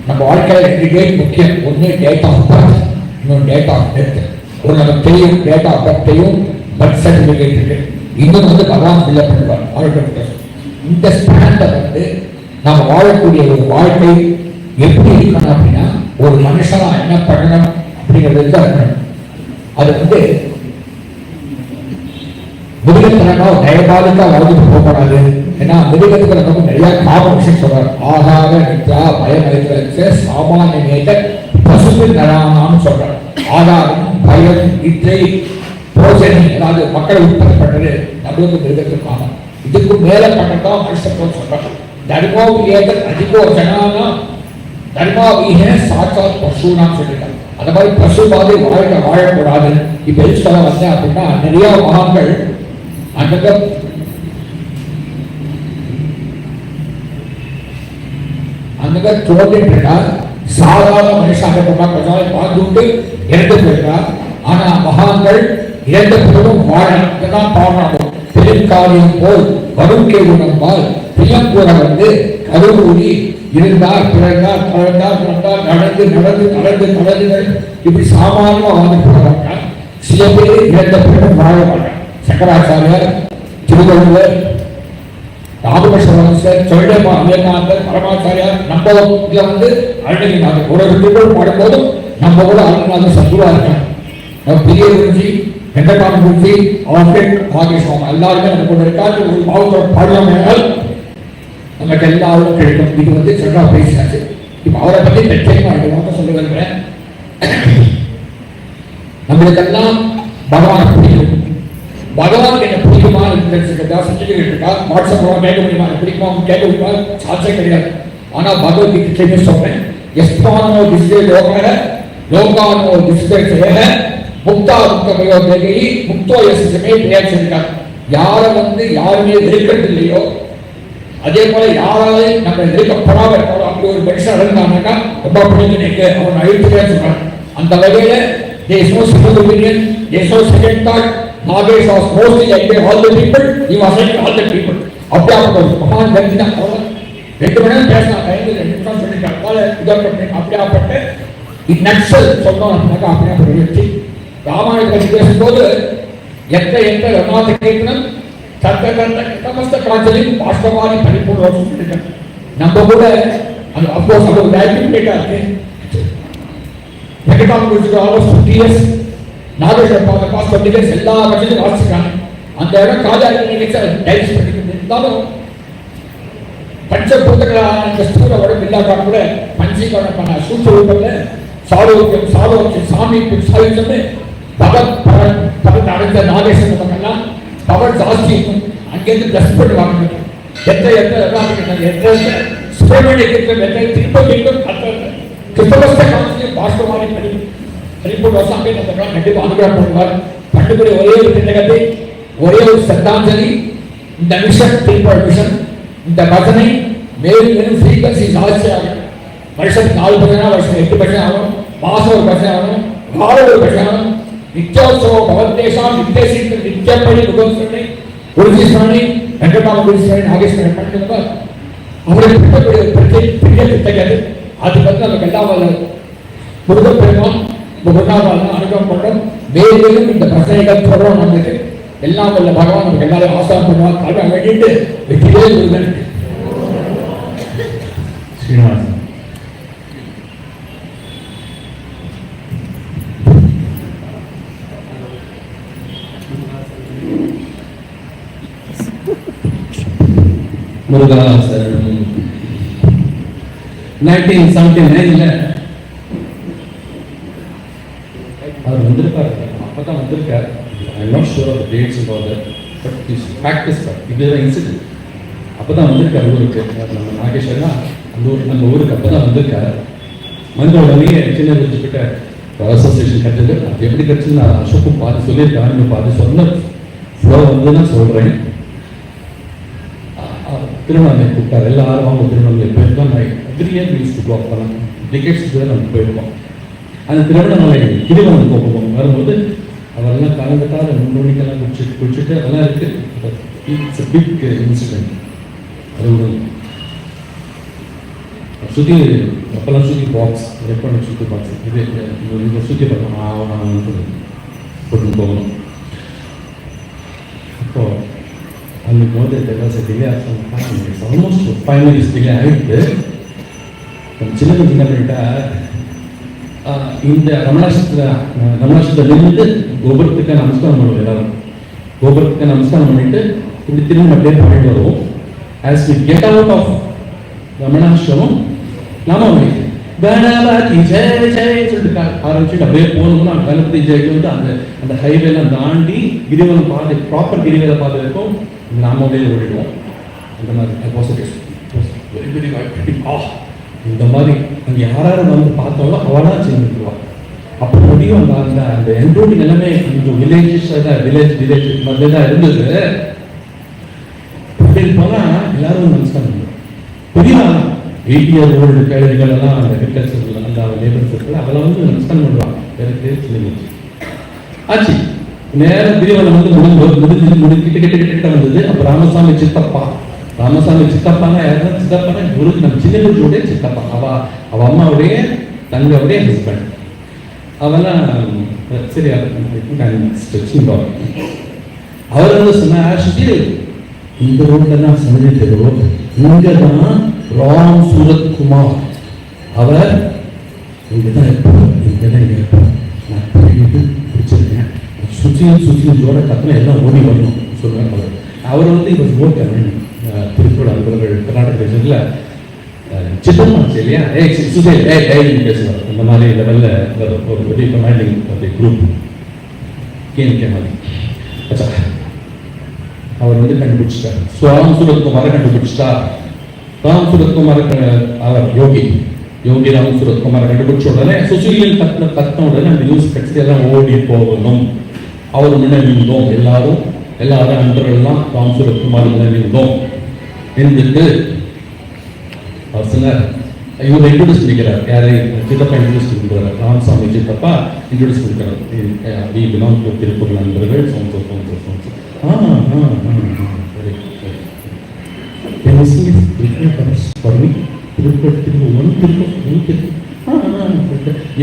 நம்ம வாழ்க்கையில் 2 டேட் முக்கியம். ஒன்று டேட் ஆஃப் பர்த், இன்னொன்று டேட் ஆஃப் டெத். ஒரு நமக்கு தெரியும் டேட் ஆஃப் பர்த்தையும் பர்த் சர்டிஃபிகேட் இருக்கு. இன்னொன்று வந்து பகவான் ஃபில்அப் பண்ணுவார் அவர்கிட்ட. இந்த ஸ்டாண்ட வந்து நாம் வாழக்கூடிய ஒரு வாழ்க்கை எப்படி இருக்கணும் அப்படின்னா, ஒரு மனுஷனா என்ன பண்ணணும் அப்படிங்கிறது தான் இருக்கணும். அது வந்து மிருகத்தனமா டயபாலிக்கா வாழ்ந்துட்டு போகக்கூடாது. ஏன்னா மிருகத்துக்கு நமக்கு நிறைய காம விஷயம் சொல்றாரு. ஆகார நித்ரா பயமளிக்க சாமானியமேத பசுப்பு நராமான்னு சொல்றாரு. ஆதாரம், பயம், நித்ரை, போஜனி, அதாவது மக்களை உற்பத்தி பண்றது நம்மளுக்கு மிருகத்துக்காக. இதுக்கு மேல பண்ணதான் மனுஷத்துவம் சொல்றாங்க. தர்மோ வியேத அதிகோ ஜனானா தர்மா வீஹே சாட்சாத் பசுனான்னு சொல்லிட்டாங்க. அந்த மாதிரி பசு மாதிரி வாழக்கூடாது. இப்ப எது சொல்ல வந்தேன் அப்படின்னா, நிறைய மகான்கள் அங்க தோன்றிட்டு இருக்கா. சாதாரண மனுஷாக கொஞ்ச நாள் பார்த்துட்டு இறந்து போயிருக்கா. ஆனா மகான்கள் இரண்டு பேரும் வாழணும். இதெல்லாம் பாடுறாங்க. பெருங்காரியம் போல் வருக்கை உணர்ந்தால் பிள்ளக்கூற வந்து கருவூரி இருந்தார், பிறந்தார், கலந்தார், கலந்தார், நடந்து நடந்து நடந்து நடந்து இப்படி சாமானியமா வாழ்ந்து போறாங்க. சில பேர் இரண்டு பேரும் வாழ மாட்டாங்க. சங்கராச்சாரியர், திருவள்ளுவர், ராமகிருஷ்ணர், சொல்லேமா விவேகானந்தர், பரமாச்சாரியார், நம்ம இதுல வந்து அருணகிரிநாதர் ஒரு திருவள்ளுவர் பாடும்போதும் நம்ம கூட அருணகிரிநாதர் சத்துவா இருக்காங்க. பெரிய குருஜி, வெங்கடான குருஜி, ஆஃபெட், ஆகேஷ் எல்லாருமே நம்ம கூட இருக்காங்க. ஒரு மாவட்ட பாடலாம் நமக்கு எல்லாரும் கிடைக்கும். இது வந்து சொல்றா பேசினாச்சு. இப்ப அவரை பத்தி நிச்சயமா இது சொல்ல வருகிறேன். நம்மளுக்கெல்லாம் பகவானை பிடிக்கும். பகவான் என்ன பிடிக்குமா இருக்கிறதா சர்டிபிகேட் இருக்கா, வாட்ஸ்அப் கேட்க முடியுமா, பிடிக்குமா கேட்க முடியுமா, சாட்சியம் கிடையாது. ஆனா பகவத்கீதை சொல்றேன், எஸ்தானோ திசை லோக லோகானோ திசை முக்தா முக்த பிரயோகி முக்தோ எஸ்மே பேசிருக்கார். யாரை வந்து யாருமே வெறுக்கிறது இல்லையோ, அதே போல யாராலையும் நம்ம எதிர்க்கப்படாம இருக்காரோ அப்படி ஒரு மனுஷன் இருந்தாங்கன்னாக்கா ரொம்ப பிடிக்கும். அவன் அழுத்தவே சொல்றான். அந்த வகையில there is no single opinion, there is no second thought. Nagesh was mostly like all the people, he was like all the people. அப்படியாப்பட்ட ஒரு மகான் கருத்தினா அவன் 2 மணி நேரம் பேசினா 5 நிமிஷம் சொல்லிட்டான். அப்படியாப்பட்ட நக்சல் சொன்னோம்னாக்கா அப்படியாப்பட்ட வச்சு ராமாயணத்தை பற்றி பேசும்போது எந்த ரமாத கேட்கணும் சமஸ்த காஞ்சலின் பாஷ்டவாதி பரிபூர்ணம் சொல்லியிருக்காங்க. நம்ம கூட அந்த அப்போஸ் அது ஒரு டைபியூட்டா இருக்கு. வெங்கடாம் குருஜி ஆல்மோஸ்ட் 50 இயர்ஸ், நாகேஸ்வர பாஸ் 20 இயர்ஸ் எல்லா வருஷத்தையும் வாசிச்சிருக்காங்க. அந்த இடம் காஜாரி டைஸ் பண்ணிக்கிறது இருந்தாலும் பஞ்சபூதங்களான இந்த ஸ்தூல உடம்பு இல்லாட்டா கூட பஞ்சீகரணம் பண்ண சூழ்நிலை சாரோக்கியம் சாரோக்கியம் சாமீபியம் சாயுஜமே பகத் பகத் அடைந்த நாகேஸ்வர மக்கள்லாம் பவர் ஜாஸ்தி இருக்கும். அங்கேருந்து பிளஸ் பண்ணுவாங்க. பாஷ்டவாதி பரிபூர்ண கண்டிப்பாக அனுகிரகம் பண்ணுவார். பண்டுபடி ஒரே ஒரு திட்டகத்தை, ஒரே ஒரு சத்தாஞ்சலி, இந்த மிஷன் திருப்பள் மிஷன், இந்த பஜனை மேலும் மேலும் ஃப்ரீக்வன்சி ஜாஸ்தி ஆகும். வருஷத்துக்கு 4 பஜனை, வருஷம் 8 பஜனை ஆகும், மாசம் ஒரு பஜனை ஆகும், வாரம் ஒரு பஜனை ஆகும். நித்யோத்சவ பவத்தேஷாம் நித்யசீர்த்த நித்யப்படி முகஸ்வரனை குருஜீஸ்வரனை வெங்கடாம குருஜீஸ்வரனை நாகேஸ்வரனை பண்ணுவார். அவரை பிடிக்கக்கூடிய பெரிய திட்டங்கள் அது வந்து நமக்கு எல்லாம் முருகப் பெருமான் முருகாவால் அனுபவம் பண்றோம். மேலும் இந்த பிரச்சனைகள் தொடரும். நமக்கு எல்லாம் வல்ல பகவான் நமக்கு எல்லாரும் ஆசாரம் பண்ணுவார். அதை வேண்டிட்டு வெற்றியே முருகன். ஸ்ரீனிவாசன். முருகா சரணம். 1979 அவர் வந்திருக்காரு. அப்பதான் வந்திருக்காரு. I am not sure of the dates and all that, but this fact is fact. இது இன்சிடென்ட். அப்பதான் வந்திருக்காரு ஊருக்கு. நம்ம நாகேஸ்வரனா அந்த ஊருக்கு, நம்ம ஊருக்கு அப்பதான் வந்திருக்காரு. வந்த உடனே சின்ன குறிப்பிட்ட அசோசியேஷன் கட்டுது. அது எப்படி கட்டுச்சுன்னு நான் அசோக்கும் பார்த்து சொல்லியிருக்காரு. நீங்கள் பார்த்து சொன்ன ஃப்ளோ வந்து நான் சொல்றேன். திருவண்ணாமலை கூப்பிட்டார். எல்லாரும் அவங்க திருவண்ணாமலை போயிருக்கோம். நான் every year use to go. அப்போலாம் டிகேட்ஸ்க்கு நம்ம போயிருக்கோம். அந்த திருவண்ணாமலை கிரிவலம் போகும் வரும்போது அவரெல்லாம் கலந்துட்டார். 3 மணிக்கெல்லாம் குடிச்சிட்டு அதெல்லாம் இருக்கு. It's a big incident. அது ஒரு சுற்றி அப்போல்லாம் சுற்றி பாக்ஸ் எலக்ட்ரானிக் சுற்றி பாக்ஸ் இது இதை சுற்றி பார்க்கணும் போட்டு போகணும். அப்போ அன்னைக்கு வந்து டிலே ஆல்மோஸ்ட் ஃபைனலிஸ்ட் டிலே ஆகிட்டு சின்ன என்ன பண்ணிட்டா இந்த ரமணாசத்தில் நின்று கோபுரத்துக்கு நமஸ்காரம் பண்ணுவோம். எல்லாரும் கோபுரத்துக்கு நமஸ்காரம் பண்ணிட்டு இப்படி திரும்ப அப்படியே பண்ணிட்டு வருவோம். As we get out of Ramanasramam நாம கணபதி ஜெய ஜெய சொல்லிட்டு ஆரம்பிச்சுட்டு அப்படியே போகணும்னா கணபதி ஜெயக்கு வந்து அந்த ஹைவேலாம் தாண்டி கிரிவலம் பாதை ப்ராப்பர் கிரிவல பாதை இருக்கும். நாமவே ஓடிடுவோம். அந்த மாதிரி வெரி வெரி இந்த மாதிரி அங்கே யாரும் வந்து பார்த்தாலும் அவளா சேர்ந்துருவான். அப்போ முடியும் அந்த அந்த என்ரோடிங் எல்லாமே கொஞ்சம் வில்லேஜஸ் வில்லேஜ் மாதிரி தான் இருந்தது. அப்படின்னு போனால் எல்லாரும் நமஸ்காரம் பண்ணுவோம். புதிய 80 year old கேள்விகள் எல்லாம் அந்த அக்ரிகல்ச்சர் அந்த லேபர் சர்க்கிள் அதெல்லாம் வந்து நமஸ்காரம் பண்ணுவாங்க. வேறு பேர் சொல்லிடுச்சு. ஆச்சு. நேரம் திருமணம் வந்து கிட்ட வந்தது. அப்ப ராமசாமி சித்தப்பானா யாருன்னா சித்தப்பானா குரு நம்ம சின்ன குருடைய சித்தப்பா. அவ அம்மாவுடைய தங்கவுடைய ஹஸ்பண்ட். அவெல்லாம் சரி அவர் வந்து சொன்னார், இந்த ரோட்ல தான் சந்தை தெருவோ, இங்கதான் ராம் சூரத்குமார் அவர் இங்கதான் இருப்பார், இங்கதான் இருப்பார். நான் பிடிச்சிருக்கேன், சுற்றியும் ஜோட கத்தனை எல்லாம் ஓடி வரணும் சொல்லுவாங்க. அவர் வந்து இவர் ஓகே திருப்பூர் அன்பர்கள் கர்நாடக ரீஜன்ல சித்தமாச்சு இல்லையா, சுசேல் டைரிங் பேசுவார். இந்த மாதிரி லெவலில் ஒரு பெரிய கமாண்டிங் குரூப் கேம் மாதிரி. அச்சா, அவர் வந்து கண்டுபிடிச்சிட்டார். ராம் சூரத்குமாரை கண்டுபிடிச்சிட்டார். ராம் சூரத்குமார் அவர் யோகி ராம் சூரத்குமாரை கண்டுபிடிச்ச உடனே சுசீலன் கத்தின உடனே அந்த நியூஸ் கட்சி எல்லாம் ஓடி போகணும். அவர் நினைவிருந்தோம், எல்லாரும் அன்பர்கள்லாம் ராம் சூரத்குமார் நினைவிருந்தோம் இருந்துட்டு அவர் சொன்னார், இவர் இன்ட்ரோடியூஸ் பண்ணிக்கிறார். யாரை? சித்தப்பா இன்ட்ரோடியூஸ் பண்ணிக்கிறார். ராமசாமி சித்தப்பா இன்ட்ரோடியூஸ் பண்ணிக்கிறார். வி பிலாங் டு திருப்பூர் நண்பர்கள்.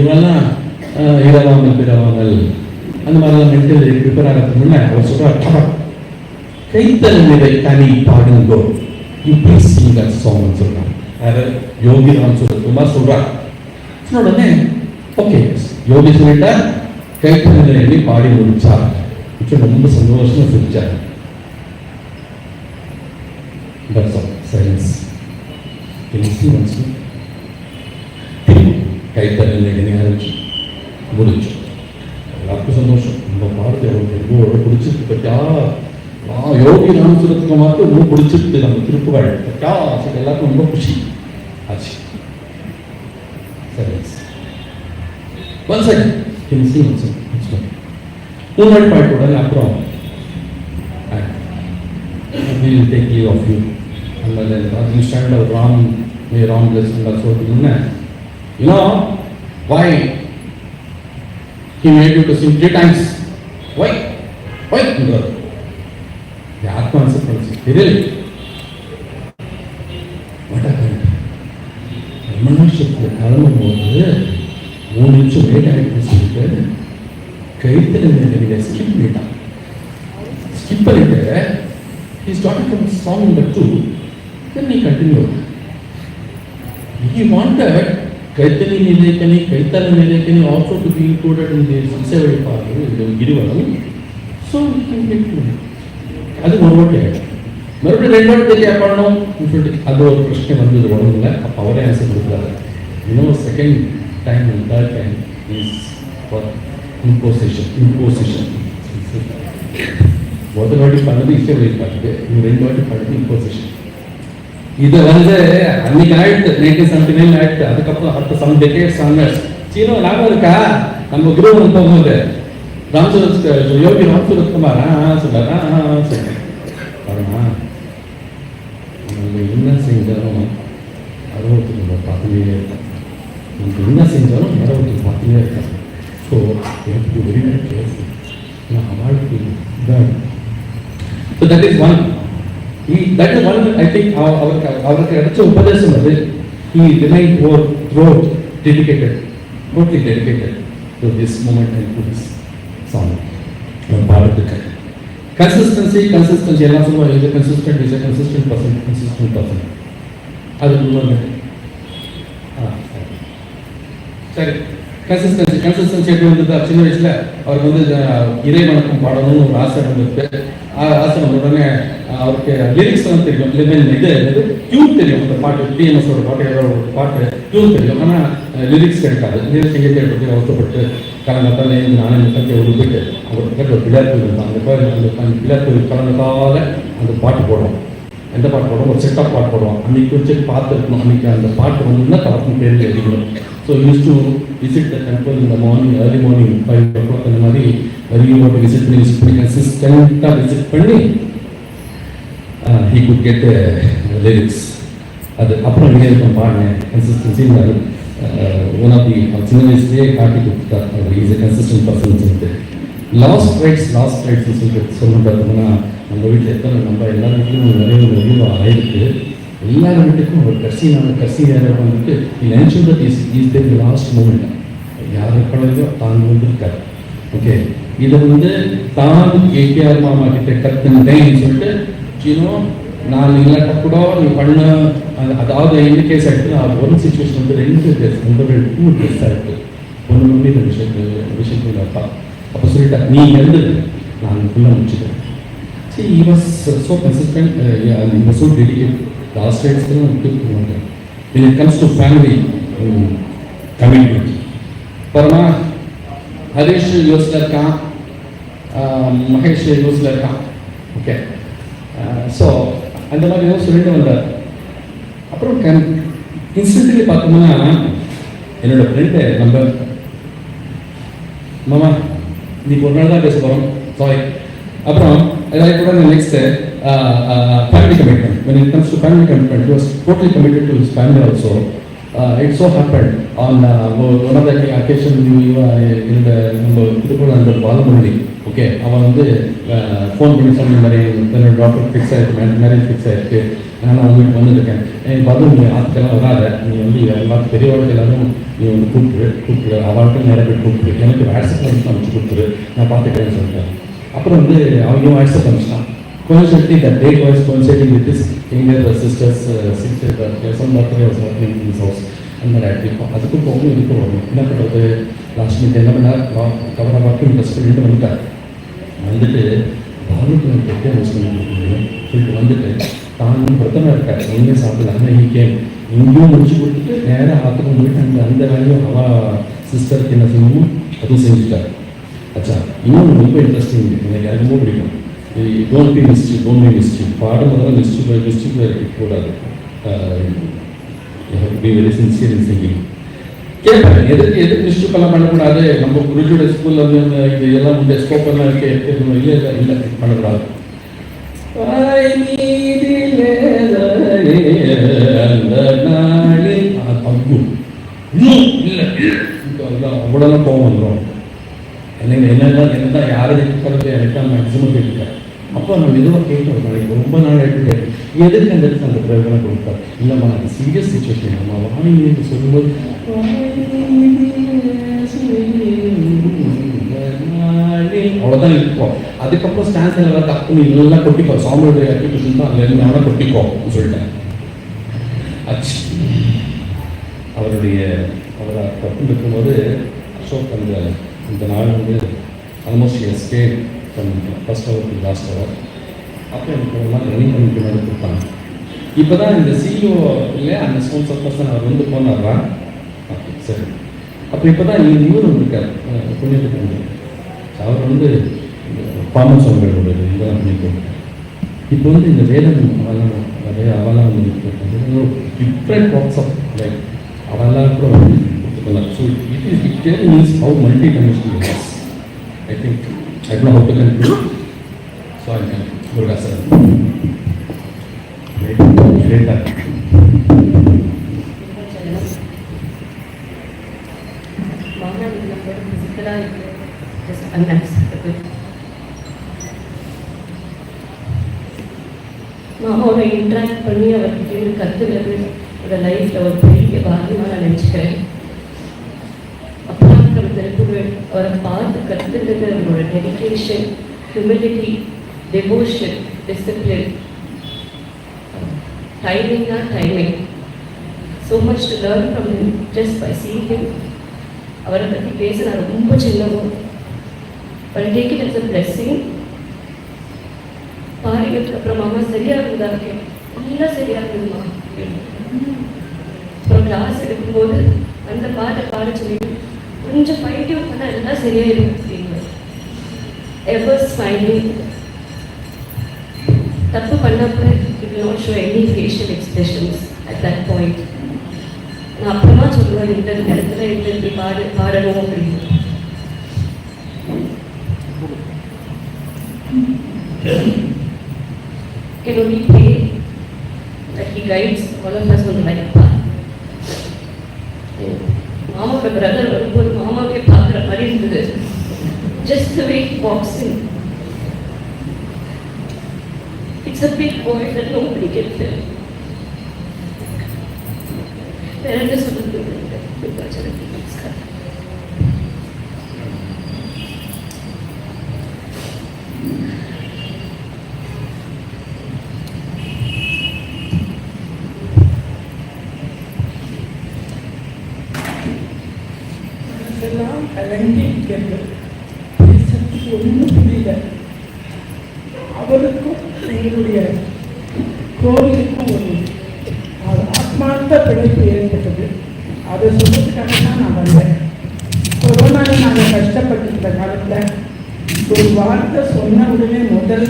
இவெல்லாம் இரவாமல் அந்த மாதிரிலாம் மென்டல் ப்ரிப்பேர் ஆகிறதுக்கு முன்ன அவர் சொல்றார், கைத்தலை தனி பாடுங்கோ, you please sing that song சொல்றாங்க. யோகி ராம் சூரத்குமார் சொல்றார். உடனே ஓகே யோகி சொல்லிட்டா கைத்தலை பாடி முடிச்சார். ரொம்ப சந்தோஷமா சிரிச்சார். கைத்தலை ஆரம்பிச்சு முடிச்சு. எல்லாருக்கும் சந்தோஷம். நம்ம பாரதி அவருக்கு ரொம்ப பிடிச்சிருக்கு. பத்தியா யோகி ராம் சூரத்குமாருக்கு ரொம்ப பிடிச்சிருக்கு நம்ம திருப்புகழ். பத்தியா எல்லாருக்கும் ரொம்ப குஷி ஆச்சு. சரி, ஒன் செகண்ட் மூணு பாட்டு உடனே அப்புறம் we'll take leave of you. And then you stand up, may Ram bless and that's what you know. You know why he made you to sing 3 times? Why? The Atma answer for us. Really? What happened? மனுஷத்துக்கு கிளம்பும் போது 3 நிமிஷம் late ஆகிட்டு சொல்லிட்டு கைத்தறிஞர் skip பண்ணிட்டான். Skip பண்ணிட்டு he started from song number 2, then he continued. He wanted Kaitali Nilaikani also to be included in the Sisavadi part, in Girivaram, so we can get to it. அது ஒரு வாட்டி மறுபடியும் 2 வாட்டி கேட்கணும் சொல்லிட்டு அது ஒரு பிரச்சனை வந்தது உடம்புல. அப்போ அவரே ஆன்சர் கொடுக்குறாரு. இன்னும் second time and third time is for imposition. ஒரு வாட்டி பண்ணது இசை பாட்டுக்கு, 2 வாட்டி பண்ணது இம்போசிஷன். இது வந்து அன்னைக்கு ஆயிடுத்து 1979 ஆயிடுத்து. அதுக்கப்புறம் அடுத்த சம் டெக்கேட்ஸ் ஆனர்ஸ் சீனோ ஞாபகம் இருக்கா? நம்ம குருவன் போகும்போது யோகி ராம் சூரத்குமார் சொல்றாரு, பாருமா நம்ம என்ன செஞ்சாலும் அறுபத்துக்கு பார்த்துட்டே இருக்கோம், நமக்கு என்ன செஞ்சாலும் அறுபத்துக்கு பார்த்துட்டே இருக்கோம். ஸோ எனக்கு வெரி வெரி கேர்ஃபுல். அவளுக்கு இதான். So that is one. That is one, I think, அவருக்கு கிடைச்ச உபதேசம் அது. He remained throughout dedicated, totally dedicated to this moment and to this song. பாடத்துக்கு consistency எல்லாம் சொல்லுவாங்க. is a consistent person. அது சொல்லுவாங்க. சரி, கன்சிஸ்டன்சி எப்படி வந்தது? சின்ன வயசுல அவருக்கு வந்து இறை வணக்கம் பாடணும்னு ஒரு ஆசை வந்துருக்கு. ஆசை வந்த உடனே அவருக்கு லிரிக்ஸ் எல்லாம் தெரியும். இது டியூன் தெரியும். அந்த பாட்டு டிஎம்எஸோட பாட்டு, ஏதோ ஒரு பாட்டு டியூன் தெரியும். ஆனால் லிரிக்ஸ் கிடைக்காது. லிரிக்ஸ் எங்கே தேடி அவசரப்பட்டு கலங்கத்தால் நானே முக்கத்தை ஒரு போயிட்டு அவர் பக்கத்தில் ஒரு பிள்ளையார் கோயில் இருந்தான். அந்த கோயில் அந்த பிள்ளையார் கோயில் கலங்கத்தால் அந்த பாட்டு போடுவோம். எந்த பாட்டு போடுவோம்? ஒரு செட் ஆஃப் பாட்டு போடுவோம். அன்னைக்கு வச்சு பார்த்துருக்கணும். அன்னைக்கு அந்த பாட்டு வந்து தரப்புன்னு பேரில் எழுதிக்கணும். So use to visit the temple இந்த மார்னிங், ஏர்லி மார்னிங் 5 o'clock அந்த மாதிரி வெரி வாட்டி விசிட் பண்ணி கன்சிஸ்டண்ட்டாக விசிட் பண்ணி he could get lyrics. அது அப்புறம் நீங்கள் இருக்கும் பாருங்க. கன்சிஸ்டன்சி ஒன் ஆஃப் தி சின்ன வயசுலேயே காட்டி கொடுத்துட்டார். அவர் இஸ் எ கன்சிஸ்டன்ட் பர்சன் சொல்லிட்டு லாஸ்ட் ரைட்ஸ் சொல்லணும் பார்த்தீங்கன்னா நம்ம வீட்டில் எத்தனை நம்ம எல்லா வீட்லையும் நிறைய ஆயிருக்கு. எல்லார் வீட்டுக்கும் ஒரு கடைசி நேரம் வந்துட்டு நினைச்சு that is the last moment. யார் பழகோ தான் வந்துருக்காரு. ஓகே, இதை வந்து தான் கேகேஆர் மாமா கிட்ட கற்றுனேன்னு சொல்லிட்டு நான் இல்லாட்டா கூட நீ பண்ண அதாவது எந்த கேஸ் ஆகிட்டு ஒரு சுச்சுவேஷன் வந்து 2 கேஸ் ஆகிட்டு ஒன்று வந்து இந்த விஷயத்துல அப்பா அப்போ சொல்லிட்டா நீ எழுதுது நான் ஃபுல்லாக முடிச்சுட்டேன். சரி, he was so consistent, he was so dedicated. Last rites when it comes to family commitment. Parma Harish யோசில் இருக்கான், மகேஷ் யோசில் இருக்கான். ஓகே, ஸோ அந்த மாதிரி ஏதோ சொல்லிட்டு வந்தார். அப்புறம் இன்ஸ்டன்ட்லி பார்த்தோம்னா என்னோட ஃப்ரெண்டு நம்பர் மாமா இன்னைக்கு ஒரு நாள் தான் பேச போகிறோம், சாரி. அப்புறம் எல்லாரும் கூட next family commitment. When it comes to family commitment, he was totally committed to his family also. It so happened on one of the occasion இந்த நம்ம இதுக்குள்ள அந்த பாலமுரளி ஓகே அவன் வந்து ஃபோன் பண்ணி சொன்ன மாதிரி என்னோட டாக்டர் ஃபிக்ஸ் ஆகிருக்கு, மேரேஜ் ஃபிக்ஸ் ஆகிருக்கு, நான் உங்களுக்கு வந்துருக்கேன், பார்த்து நீ ஆத்துக்கெல்லாம் வராத, நீ வந்து எல்லாரும் பெரியவாழ்க்கை எல்லாரும் நீ வந்து கூப்பிட்டு அவளுக்கு நிறைய பேர் கூப்பிட்டு எனக்கு வாட்ஸ்அப் அமைச்சு கொடுத்துரு, நான் பார்த்துக்கிறேன்னு சொல்லிட்டேன். அப்புறம் வந்து அவங்க WhatsApp அனுப்பிச்சிட்டான். Coincidentally, that date was coinciding with this younger sister's 6th birthday. Some birthday was happening in his house. And then அதுக்கும் போகணும் இதுக்கும் வரணும். என்ன பண்ணுறது, லாஸ்ட் மினிட் என்ன பண்ணார், கவரை பார்த்து இன்ட்ரெஸ்ட் பண்ணிட்டு வந்துட்டு பாலுக்கு நான் கெட்டே யூஸ் பண்ணிட்டு சொல்லிட்டு வந்துட்டு தான் பிரதமர் இருக்கார், எங்கேயும் சாப்பிடல. ஆனால் இங்கேயும் முடிச்சு கொடுத்துட்டு நேராக ஆற்றுக்கு போயிட்டு அந்த வேலையும் அவள் சிஸ்டருக்கு என்ன செய்யணுமோ அதுவும் செஞ்சுட்டார். அச்சா, இன்னொன்று ரொம்ப இன்ட்ரெஸ்டிங் எனக்கு ரொம்ப பிடிக்கும். டோன்ட் பி மிஸ்டேக் பாடம் முதல்ல மிஸ்டேக் இருக்கக்கூடாது. Be very sincere in singing. கேட்பேன் எதுக்கு மிஸ்டேக்கெல்லாம் பண்ணக்கூடாது, நம்ம குருஜோட ஸ்கூலில் வந்து இது எல்லாம் இந்த ஸ்கோப் எல்லாம் இல்லை பண்ணக்கூடாது. அவ்வளோதான் கோவம் வந்துடும். என்னதான் யாரும் இருக்கிறது எனக்கு தான் மேக்ஸிமம் கேட்டுருக்கேன். அப்போ நம்ம எதுவாக கேட்கணும், நாளைக்கு ரொம்ப நாள் எடுத்து எதுக்கு அந்த இடத்துல அந்த பிரயோஜனம் கொடுப்பார். இல்லைம்மா அது சீரியஸ் சுச்சுவேஷன், நம்ம வாங்கி சொல்லும்போது அவ்வளோதான் இருக்கும். அதுக்கப்புறம் ஸ்டான்ஸ் எல்லாம் தப்பு எல்லாம் கொட்டிக்கோ, சாமியோடைய அப்ளிகேஷன் தான் அதில் என்ன கொட்டிக்கோ சொல்லிட்டேன். அவரை தப்பு இருக்கும்போது அசோக் இந்த நாள் வந்து almost stay from first hour to last hour. அப்போ எனக்கு ஒரு நாள் ரன்னிங் கமிட்டி மேலே கொடுத்தாங்க. இப்போ தான் இந்த சிஇஓ இல்லையா அந்த ஸ்பான்சர் பர்சன் அவர் வந்து போனாரா, ஓகே சரி. அப்போ இப்போ தான் இவர் இருக்கார் புண்ணியத்துக்கு, அவர் வந்து பாமன் சுவாமிகளோட இதெல்லாம் பண்ணிட்டு இப்போ வந்து இந்த வேதம் அவெல்லாம் வந்து டிஃப்ரெண்ட் வாக்ஸ் ஆஃப் லைஃப் அவெல்லாம் கூட வந்து கொடுத்துக்கலாம். So it really means how multi-dimensional it is. I think I don't know how to conclude. So I can Muruga sir. Great. மாமாவோட இன்ட்ராக்ட் பண்ணி அவர்கிட்ட கற்றுக்கிறது என்னோட லைஃப்பில் ஒரு பெரிய பாக்கியமாக நான் நினச்சிக்கிறேன். அப்புறம் திருப்புகள் அவரை பார்த்து கற்றுக்கிறது அவரோட dedication, humility, devotion, discipline, timing. So much to learn from him just by seeing him. அவரை பற்றி பேச நான் ரொம்ப சின்னவும், but take it as a blessing. பாருங்கிறதுக்கு அப்புறம் மாமா சரியாக இருந்தா இருக்கேன், நல்லா சரியாக இருந்ததுமா. அப்புறம் கிளாஸ் எடுக்கும்போது அந்த பாட்டை பாட சொல்லிட்டு கொஞ்சம் ஃபைட்டிவ் பண்ணால் எல்லாம் சரியாயிடும் அப்படின்னு. எவர் ஸ்மைலிங், தப்பு பண்ணப்ப it will not show any facial expressions at that point. நான் அப்புறமா சொல்லுவேன் இந்த இடத்துல இப்படி பாடணும் அப்படின்னு. Can only pray that he guides all of us on the right path. மாமாவோட பிரதர் வரும்போது மாமாவே பார்க்குற மாதிரி இருந்தது. just the way he walks in. It's a big void that nobody can fill. There is a little bit இதெல்லாம் கலங்கி இருக்கிறது. பேசுறதுக்கு ஒன்றும் புரியல. அவருக்கும் எங்களுடைய கோவிலுக்கும் ஒரு ஆத்மார்த்த பிழைப்பு ஏற்பட்டது. அதை சொல்றதுக்காக தான் நான் வந்தேன். கொரோனாவில் நாங்கள் கஷ்டப்பட்டிருந்த காலத்தில் ஒரு வார்த்தை சொன்ன உடனே முதல்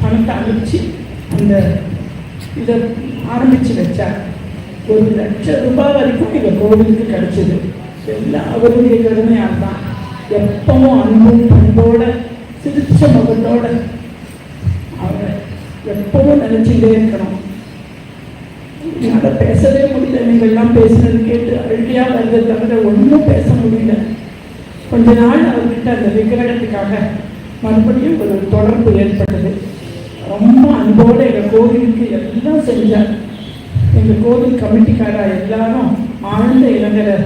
பணத்தை அனுப்பிச்சு அந்த இதை ஆரம்பித்து வச்சார். 1,00,000 ரூபாய் வரைக்கும் எங்கள் கோவிலுக்கு கிடைச்சது. எல்லாம் அவருடைய கருணையால் தான். எப்பவும் அன்பும் பண்போட சிரிச்ச முகத்தோட அவரை எப்பவும் நினைச்சுட்டே இருக்கணும். என்னால் பேசவே முடியல. நீங்கள்லாம் பேசுனது கேட்டு அழுகையா வருதை தவிர ஒன்றும் பேச முடியல. கொஞ்ச நாள் அவர்கிட்ட அந்த விக்கிரகத்துக்காக மறுபடியும் ஒரு தொடர்பு ஏற்பட்டது. ரொம்ப அன்போடு எங்கள் கோவிலுக்கு எல்லாம் செஞ்சார். எங்கள் கோவில் கமிட்டிக்காரா எல்லாரும் ஆழ்ந்த இளைஞரை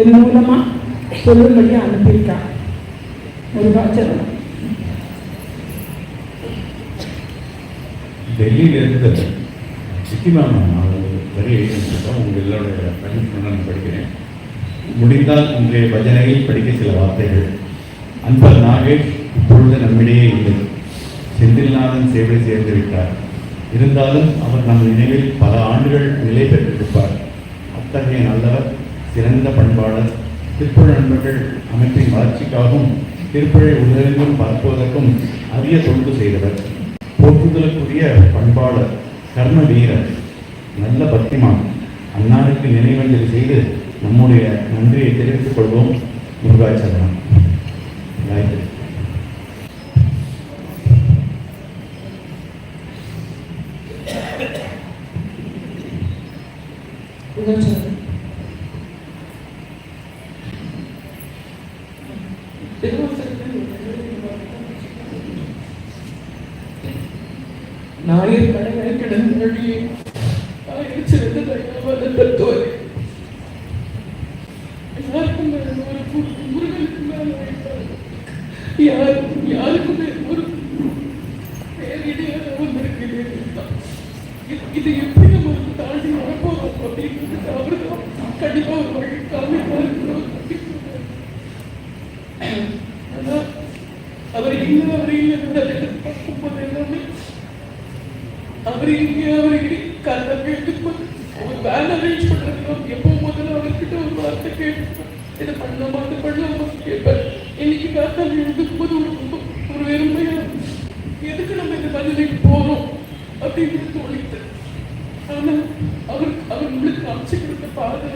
என் மூலமாக சொல்லும்படியாக அனுப்பியிருக்காங்க. முருகாச்சரணம். டெல்லியிலேருந்து சிக்கிமாமா வரி எழுதியிருக்கோம். உங்கள் எல்லோருடைய பர்மிஷன் நான் படிக்கிறேன். முடிந்தால் இன்றைய பஜனையில் படிக்க சில வார்த்தைகள். அன்பர் நாகேஷ் இப்பொழுது நம்மிடையே இல்லை. செந்தில்நாதன் சேவை சேர்ந்து விட்டார். இருந்தாலும் அவர் நம் நினைவில் பல ஆண்டுகள் நிலை பெற்றிருப்பார். அத்தகைய நல்லவர், சிறந்த பண்பாளர், திருப்புழ நண்பர்கள் அமைப்பின் வளர்ச்சிக்காகவும் திருப்புழை உலகெங்கும் பரப்புவதற்கும் அரிய தொண்டு செய்தவர். போற்றுதலுக்குரிய பண்பாளர், கர்ம வீரர், நல்ல பக்திமான். அன்னாருக்கு நினைவஞ்சலி செய்து நம்முடைய நன்றியை தெரிவித்துக் கொள்வோம். முருகாச்சரணம். காயத்ரி. நாயர் கடமை கிடந்தடியே சிறந்த தத்துவம் எல்லாருக்கும் முருகனுக்கு மேல யாருக்குமே ஒரு பேரிடையாக வந்திருக்குது. இது எப்படி நம்ம தாண்டி வரப்போறோம் அப்படிங்கிறது அவருதான் கண்டிப்பா ஒரு வழி காமிப்பாரு. ஆனா அவர் இல்லை பார்க்கும்போது எல்லாமே அவர் இங்கே கதை கேட்டுக்கும்போது ஒரு வேன் அரேஞ்ச் பண்றது எப்போ முதல்ல அவர்கிட்ட ஒரு வார்த்தை கேட்டுப்பேன். இதை பண்ணலாமா அதை பண்ணலாமா கேட்பேன். இன்னைக்கு காத்தால் எழுதுக்கும் போது ஒரு வெறுமையா எதுக்கு நம்ம இந்த பதிலைக்கு போறோம் அப்படின்னு தோணிட்டு. ஆனா அவர் நம்மளுக்கு அமைச்சு கொடுத்த பாதை.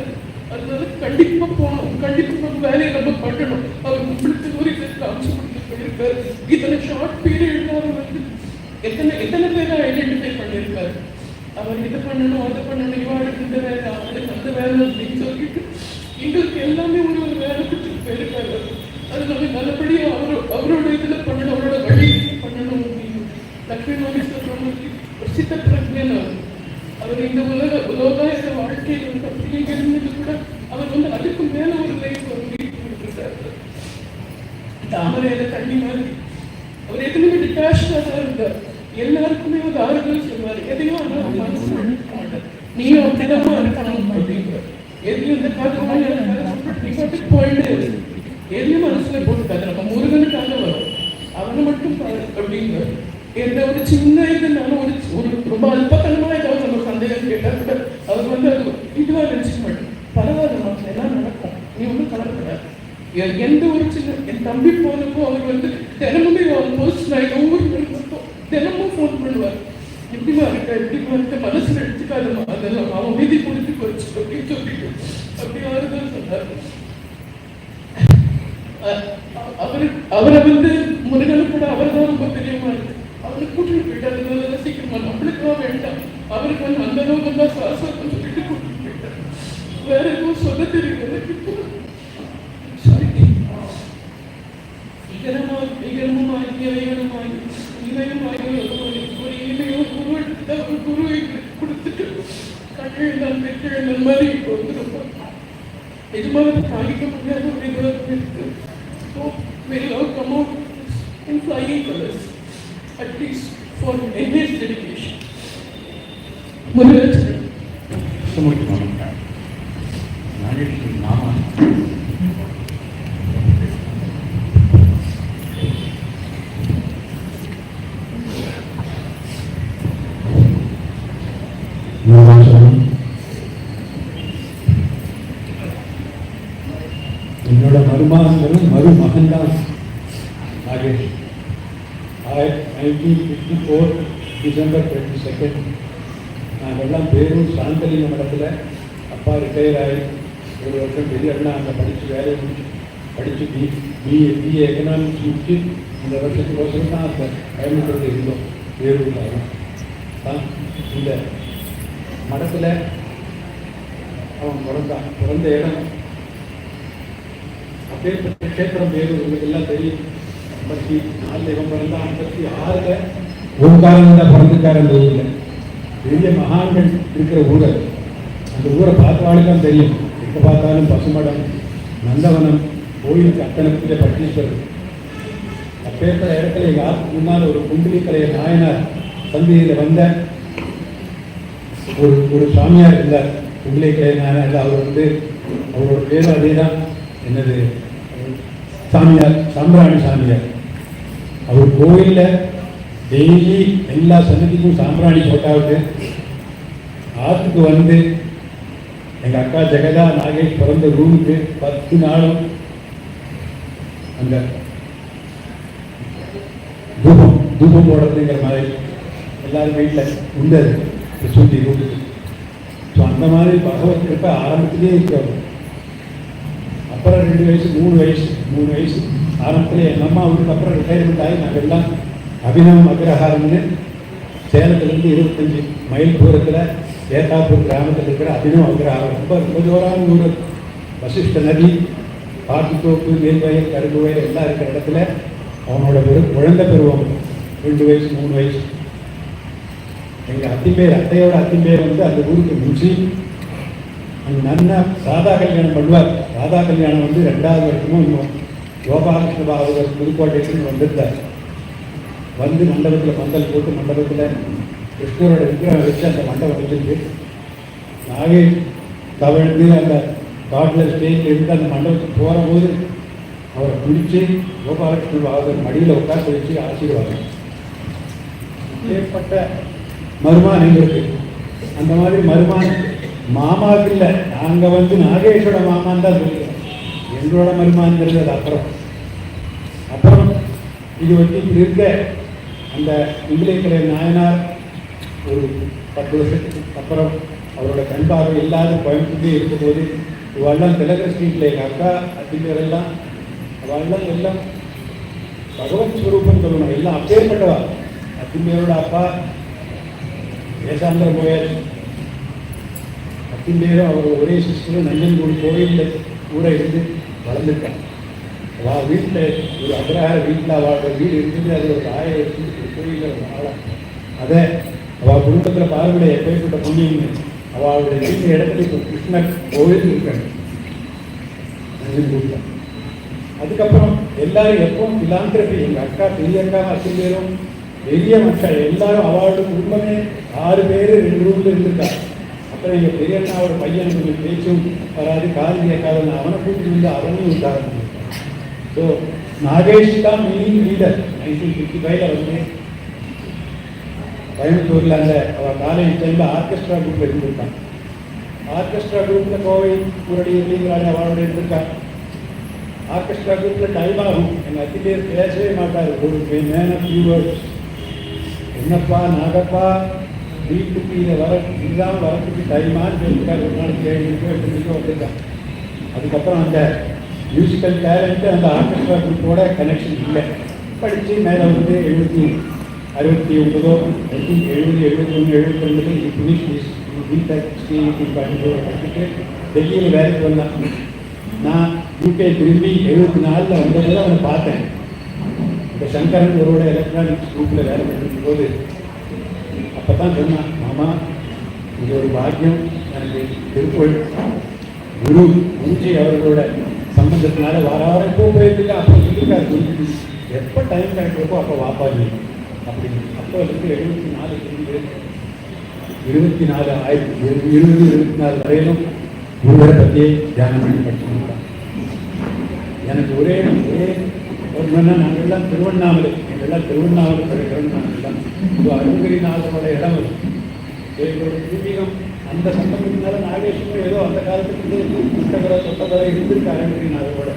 அதனால கண்டிப்பா போகணும், கண்டிப்பா நம்ம வேலையை நம்ம பண்ணணும். அவர் நம்மளுக்கு ஒரு இதற்கு அமைச்சு கொடுத்து போயிருக்காரு. இத்தனை ஷார்ட் பீரியட்ல அவர் வந்து எத்தனை பேரை ஐடென்டிஃபை பண்ணியிருக்காரு. அவர் இதை பண்ணணும் அதை பண்ணணும், இவாளுக்கு இந்த வேலை அவளுக்கு அந்த வேலை அப்படின்னு சொல்லிட்டு எங்களுக்கு எல்லாமே ஒரு வேலை கொடுத்துட்டு போயிருக்காரு. அது நம்ம நல்லபடியா அவரோட இதுல பண்ணணும், அவரோட வழி பண்ணணும் அப்படின்னு லக்ஷ்மி மகேஸ்வரன் ஒரு சித்த பிரஜன். அவர் இந்த உலோகாய வாழ்க்கையில் வந்து அப்படியே இருந்தது கூட அவர் வந்து அதுக்கு மேல ஒரு லைஃப் கொடுத்துருக்காரு. தாமரையில தண்ணி மாதிரி அவர் எதுவுமே டிட்டாச்சாக தான் இருந்தார். எல்லாருக்குமே ஒரு ஆறுதல் சொல்வார். எதையும் மனசு நீயும் அப்படிதான் இருக்கணும் அப்படிங்கிற எதையும் இந்த காலத்துக்கு போயிட்டு எதையும் மனசுல போட்டுக்காது. நம்ம முருகனுக்காக வரும், அவனை மட்டும் அப்படிங்கிற எந்த ஒரு சின்ன இதுனாலும் ஒரு ரொம்ப அல்பத்தனமா ஏதாவது நம்ம சந்தேகம் கேட்டா கூட அவர் வந்து அது இதுவா நினைச்சுக்க மாட்டோம். பரவாயில்ல, நமக்கு எல்லாம் நடக்கும், நீ ஒன்றும் கலக்கப்படாது. எந்த ஒரு சின்ன என் தம்பி போனப்போ அவர் வந்து தினமுமே ஆல்மோஸ்ட் நான் ஒவ்வொரு மட்டும் தினமும் ஃபோன் பண்ணுவார். எப்படிமா இருக்க மனசுல எடுத்துக்காதமா, அதெல்லாம் அவன் மீதி கொடுத்து போச்சு அப்படின்னு சொல்லிட்டு அப்படி ஆறுதான் சொன்னார். அவரை வந்து முருகனுக்கு கூட அவர் தான் ரொம்ப பெரியமா இருக்கு. அவனுக்கு கூட்டிட்டு போயிட்டாரு சீக்கிரமா. நம்மளுக்குலாம் வேண்டாம், அவருக்கு வந்து அந்த அளவுக்கு தான் சுவாசம் சொல்லிட்டு கூட்டிட்டு போயிட்டார். வேற எதுவும் சொல்ல தெரியல. நான் பெற்றெழுந்த மாதிரி இப்போ வந்துருப்போம். நிஜமாக தாங்கிக்க முடியாத ஒரு இதுவாக இருக்கு. So we'll all come out in flying colors, at least for endless dedication. Murugan Nagesh நாமா என்னோட மருமகனும் மருமகன் தான் நாகேஷ். 1954 December 22 நாங்கள்லாம் பேரூர் சாந்தலிங்க மடத்தில் அப்பா ரிட்டையர் ஆகி ஒரு வருஷம் பெரிய அண்ணா அங்கே படித்து வேலையை முடிச்சு படித்து பிஏ எக்கனாமிக்ஸ் முடிச்சு அந்த வருஷத்துக்கோசரம் தான் அந்த பயணத்தில் இருந்தோம். பேரூரில் தான் இந்த மடத்தில் அவன் பிறந்த இடம் அப்பேற்பட்ட க்ஷேத்திரம் பேரூர் உங்களுக்கு எல்லாம் தெரியும். 54 இவன் பிறந்தா 56 ஒரு காலம் தான் பிறந்திருக்காரு அந்த ஊரில். பெரிய மகான்கள் இருக்கிற ஊர் அது. அந்த ஊரை பார்த்தாலும் தெரியும். எங்கே பார்த்தாலும் பசுமடம், நந்தவனம், கோயிலுக்கு அத்தனத்திலே பட்டீஸ்வரர். அப்பேற்பட்ட இடத்துல எங்கள் ஆற்றுக்கு முன்னால் ஒரு குண்டிலி கலைய நாயனார் சந்தையில் வந்த ஒரு சாமியார் இருந்தார். குண்டிலி கலைய நாயனார் அவர் அவரோட பேரும் அதே தான். என்னது சாமியார், சாம்பிராணி சாமியார். அவர் கோயிலில் டெய்லி எல்லா சன்னதிக்கும் சாம்பிராணி போட்டாவிட்டு ஆற்றுக்கு வந்து எங்கள் அக்கா ஜெகதா நாகேஷ் பிறந்த ரூமுக்கு 10 நாளும் அந்த தூபம் போடுறதுங்கிற மாதிரி எல்லாரும் வீட்டில் உண்டது சுற்றி ரூமுக்கு. ஸோ அந்த மாதிரி பகவத் கிருப்பை ஆரம்பத்திலே இருக்கிறோம். அப்புறம் 2 வயசு 3 வயசு ஆரம்பத்தில் எங்கள் அம்மா அவருக்கு அப்புறம் ரிட்டையர்மெண்ட் ஆகி நாங்கள் எல்லாம் அபிநவம் அக்ரஹாரம்னு சேலத்துலேருந்து 25 மைல் தூரத்தில் ஏத்தாப்பூர் கிராமத்தில் இருக்கிற அபிநவம் அக்ரஹாரம் ரொம்ப ஜோரான ஊர். வசிஷ்ட நதி, பாட்டுத்தோப்பு, நெல்வயல், கரும்பு வயல் எல்லாம் இருக்கிற இடத்துல அவனோட குழந்தை பருவம் 2 வயசு 3 வயசு. எங்கள் அத்தையோட அத்திம்பேர் அந்த ஊருக்கு முடிச்சு அந்த நன்னா ராதா கல்யாணம் பண்ணுவார். ராதா கல்யாணம் 2வது வருஷமும் இன்னும் கோபாலகிருஷ்ண பாகவதர் புதுக்கோட்டைக்கு வந்திருந்தார். வந்து மண்டபத்தில் பந்தல் போட்டு மண்டபத்தில் கிருஷ்ணரோட விக்கிரகம் வச்சு அந்த மண்டபம் வச்சிருக்கு. நாகேஷ் தவழ்ந்து அந்த காட்டில் ஸ்டேஜில் இருந்து அந்த மண்டபத்துக்கு போகும்போது அவரை பிடிச்சி கோபாலகிருஷ்ண பாகவதர் மடியில் உட்காந்து வச்சு ஆசீர்வாதம். ஏற்பட்ட மருமான் எங்களுக்கு அந்த மாதிரி மருமான் மாமாவுக்கு இல்லை. நாங்கள் நாகேஷோட மாமான்னு தான் சொல்லுவோம். எங்களோட மருமான்ங்கிறது அது அப்புறம் இது இப்படி இருக்க அந்த இங்கிலேக்கரை நாயனார் ஒரு 10 வருஷத்துக்கு அப்புறம் அவரோட கண்பார்வை எல்லாரும் கோயம்புத்தூர்லேயே இருக்கும்போது இவெல்லாம் திலகர் ஸ்ட்ரீட்டில் எங்கள் அக்கா அப்படிங்கிறதெல்லாம் அவெல்லாம் எல்லாம் பகவத் ஸ்வரூபம் சொல்லணும். எல்லாம் அப்பேற்பட்டவா. அத்திம்பேரோட அப்பா தேசாந்திரம் போயாச்சு. அத்திம்பேரும் அவர் ஒரே சிஸ்டரும் நஞ்சன்கூடி கோயிலில் கூட இருந்து வளர்ந்துருக்காங்க. அவள் வீட்டில் ஒரு அக்ரஹார வீட்டில் அவளோட வீடு இருக்குது. அது ஒரு ஆய இருக்குது கோயிலில் ஆளாம். அதை அவள் குடும்பத்தில் பார்வையிட எப்பேற்பட்ட புண்ணியம். அவளுடைய வீட்டு இடத்துல இப்போ கிருஷ்ணர் கோவில் இருக்காங்க நஞ்சன்கூடில். அதுக்கப்புறம் எல்லாரும் எப்பவும் பிலாந்திரபி. எங்கள் அக்கா பெரிய அக்கா அத்திம்பேரும் பெரிய மக்கள் எல்லாரும் அவளோட குடும்பமே 6 பேர் 2 ரூமில் இருந்திருக்காங்க. அப்புறம் எங்கள் பெரிய அண்ணாவோட பையன் கொஞ்சம் பேச்சும் வராது, காது கேட்காதுன்னு அவனை கூட்டிட்டு வந்து அவனையும் உண்டாக. ஸோ நாகேஷ் தான் மெயின் லீடர். 1955 கோயம்புத்தூரில் அவள் காலேஜ் டைமில் ஆர்கெஸ்ட்ரா குரூப்பில் இருந்திருக்கான். ஆர்கெஸ்ட்ரா குரூப்பில் கோவை முரடி இல்லைங்கிறாங்க அவளோட இருந்திருக்காங்க. ஆர்கெஸ்ட்ரா குரூப்பில் டைம் ஆகும். எங்கள் அத்திலேயே பேசவே மாட்டார். ஒரு மேன் ஆஃப் ஃபியூ வேர்ட்ஸ். என்னப்பா நாகப்பா வீட்டுக்கு இதை இதுதான் வரத்துக்கு டைமான்னு சொல்லியிருக்காரு. ஒரு நாளைக்கு 7 மணிக்கோ 8 மணிக்கோ வந்திருக்கான். அதுக்கப்புறம் அந்த மியூசிக்கல் டேலண்ட்டு அந்த ஆர்கெஸ்ட்ரா குரூப்போட கனெக்ஷன் இல்லை. படித்து மேலே 69 70 71 72 ஃபினிஷ் பிடெக் படிச்சுட்டு டெல்லியில் வேலைக்கு வந்தான். நான் யூகே திரும்பி 74 வந்தபோது அவனை பார்த்தேன். இந்த சங்கரன் ஒருவோட எலக்ட்ரானிக்ஸ் குரூப்பில் வேலை பண்ணிருக்கும் போது அப்போ தான் சொன்னான், மாமா இது ஒரு பாக்கியம், எனக்கு எனக்கு திருப்பூர் குருஜி அவர்களோட சம்பந்தத்தினால வாரம் போயிட்டு அப்போ இருக்காரு குருஜி எப்போ டைம் கிடைக்கிறப்போ அப்போ வாப்பாஜி அப்படின்னு அப்போ இருந்து 24 வரையிலும் குருவை பற்றியே தியானம் பண்ணி படிச்சுருக்கோம். எனக்கு ஒரே ஒன்றுன்னா நாங்கள் எல்லாம் திருவண்ணாமலை எங்கெல்லாம் திருவண்ணாமலை படிக்கிறோம். நாங்கள்லாம் இது அருங்கரிநாதனோட இடம் எங்களோட பூர்வீகம் அந்த சம்பந்தத்தினால நாகேஸ்வரம் ஏதோ அந்த காலத்துக்கு சொத்தகரை இருந்திருக்கு அருங்கரிநாதனோட.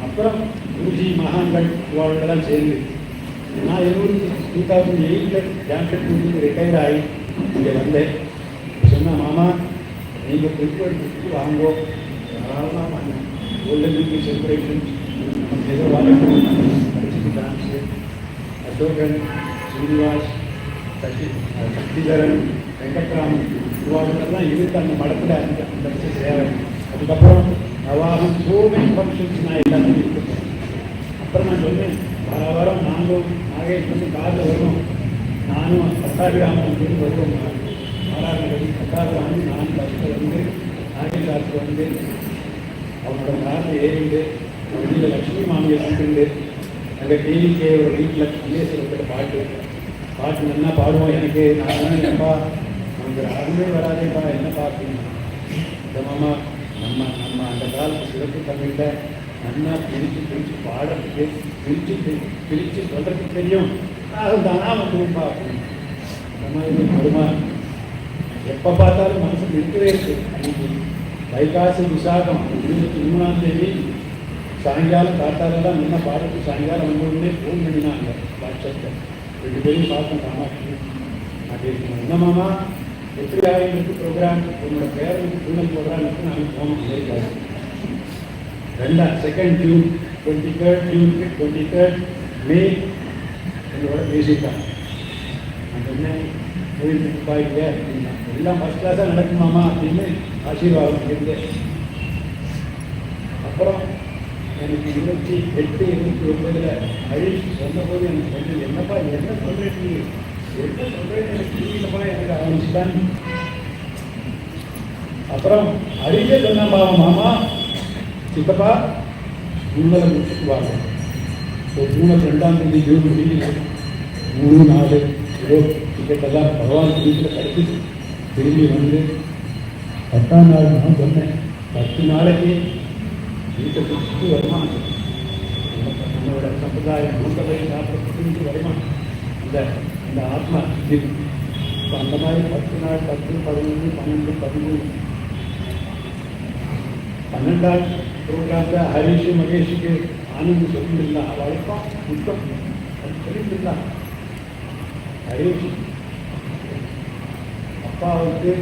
அப்புறம் குருஜி மகான்கள் இவாளோடலாம் சேர்ந்து நான் 2008 ஜான்ஷெட் ரிட்டையர் ஆகி இங்கே வந்தேன். சொன்னேன், மாமா நீங்கள் திருப்பூருக்கு வாங்கோ, தாராளமாக வாங்க, கோல்டன் ஜூப்ளி செலிப்ரேஷன் ஏதோ படிச்சுக்கிட்டான். அசோகன், ஸ்ரீனிவாஸ், சக்திதரன், வெங்கட்ராமன் இவாளெல்லாம் இருக்கு அந்த மடத்தில் அந்த சேவை. அதுக்கப்புறம் நவாகம் சோமன் ஃபங்க்ஷன்ஸ் நான் எல்லாத்தையும் இருக்கேன். அப்புறம் நான் சொன்னேன், வாரம் நாங்களும் நாகேஸ்வரன் காரில் வருவோம், நானும் பட்டாபிராமன் வருவோம். ஆறாவது பட்டாபிராமன் நான் பஸ்ஸில் வந்து நாகேஸ்வரத்துக்கு வந்து அவனோட காரில் ஏறிண்டு வெளியில் லக்ஷ்மி மாமியை கண்டுண்டு அங்கே டிவிக்கே ஒரு வீட்டில் கணேஸ்வரத்தில் பாட்டு நல்லா பாடுவோம். எனக்கு நான் என்னப்பா நமக்கு யாருமே வராதேப்பா என்னப்பா அப்படின்னு. இந்த மாமா நம்ம அந்த காலத்து சிறப்பு தமிழில் நல்லா பிரித்து பாடுறதுக்கு பிரித்து சொல்கிறதுக்கு தெரியும், தானா வந்துருப்பா அப்படின்னு. அந்த மாதிரி வருமா எப்போ பார்த்தாலும் மனசு இருக்கவே இருக்கு. அன்னைக்கு வைகாசி விசாகம் 23ஆம் தேதி சாயங்காலம் காத்தாலெல்லாம் முன்ன பாடத்துக்கு சாயங்காலம் வந்து ஃபோன் பண்ணினாங்க வாட்ஸ்அப்பில். 2 பேரையும் பார்த்தோம் காமாட்சி. அப்படி என்ன மாமா எப்படி ஆகிருக்கு ப்ரோக்ராம், உங்களோட பேரனுக்கு பூனல் போடுறான்னு நாங்கள் போனோம் அமெரிக்காவுக்கு. 2nd ஜூன் 23rd ஜூனுக்கு 23rd மே எங்களோட பேசிட்டாங்க. அந்த என்ன போயிருப்பாங்க அப்படின்னா எல்லாம் ஃபஸ்ட் கிளாஸாக நடக்குமாமா அப்படின்னு ஆசீர்வாதம் இருந்தேன். அப்புறம் எனக்கு 28, 29 ஹரிஷ் சொன்னபோது எனக்கு சொன்னது, என்னப்பா என்ன சொல்கிறேன் நீ என்ன சொல்கிறேன்னு எனக்கு புரியலப்பா எனக்கு ஆரம்பிச்சுட்டான். அப்புறம் ஹரிஷே சொன்னாப்பா மாமா சித்தப்பா உங்களை முடிச்சுட்டு வாங்க. ஒரு 2ஆம் தேதி ஜூன் முடியுது, 3-4 ஏதோ டிக்கெட்டெல்லாம் பகவான் வீட்டில் கிடைச்சி திரும்பி வந்து 10ஆம் நாள் நான் சொன்னேன், 10 நாளைக்கு வீட்டை பிடிச்சிட்டு வருமானம் நம்மளோட சம்பிரதாயம் மூட்டை சாப்பிட்டு வருமானம் அந்த ஆத்மா இது. இப்போ அந்த மாதிரி 10 நாள் 10, 11, 12, 13 12ஆம் ப்ரோக்ராமில் ஹரிஷு மகேஷுக்கு ஆனந்த் சொல்லியிருந்தான். அவளுக்கும் முத்தம் அது சொல்லியிருந்தான். ஹரிஷ் அப்பாவுக்கு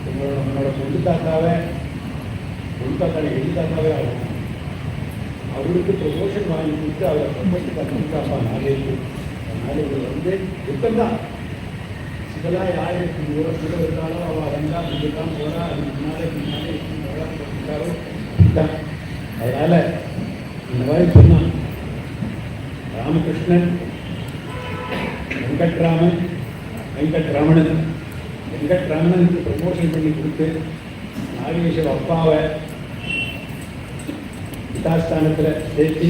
நம்மளோட சொந்த தாத்தாவை எழுத்தாத்தாவே ஆகும். அவருக்கு ப்ரொமோஷன் வாங்கி கொடுத்து அவரை ப்ரொமோஷன் கற்றுக்காப்பா நாகேஷ். அதனால இவர் வந்து யுத்தம்தான். இதெல்லாம் யாருக்கு கூட இருந்தாலும் அவள் வந்தால் இதுதான் போகிறா, அது முன்னாலே இருக்காரோ இதுதான். அதனால் இந்த மாதிரி சொன்னான். ராமகிருஷ்ணன், வெங்கட்ராமனுக்கு ப்ரமோஷன் பண்ணி கொடுத்து நாகேஸ்வர அப்பாவை பிதாஸ்தானத்தில் சேர்த்து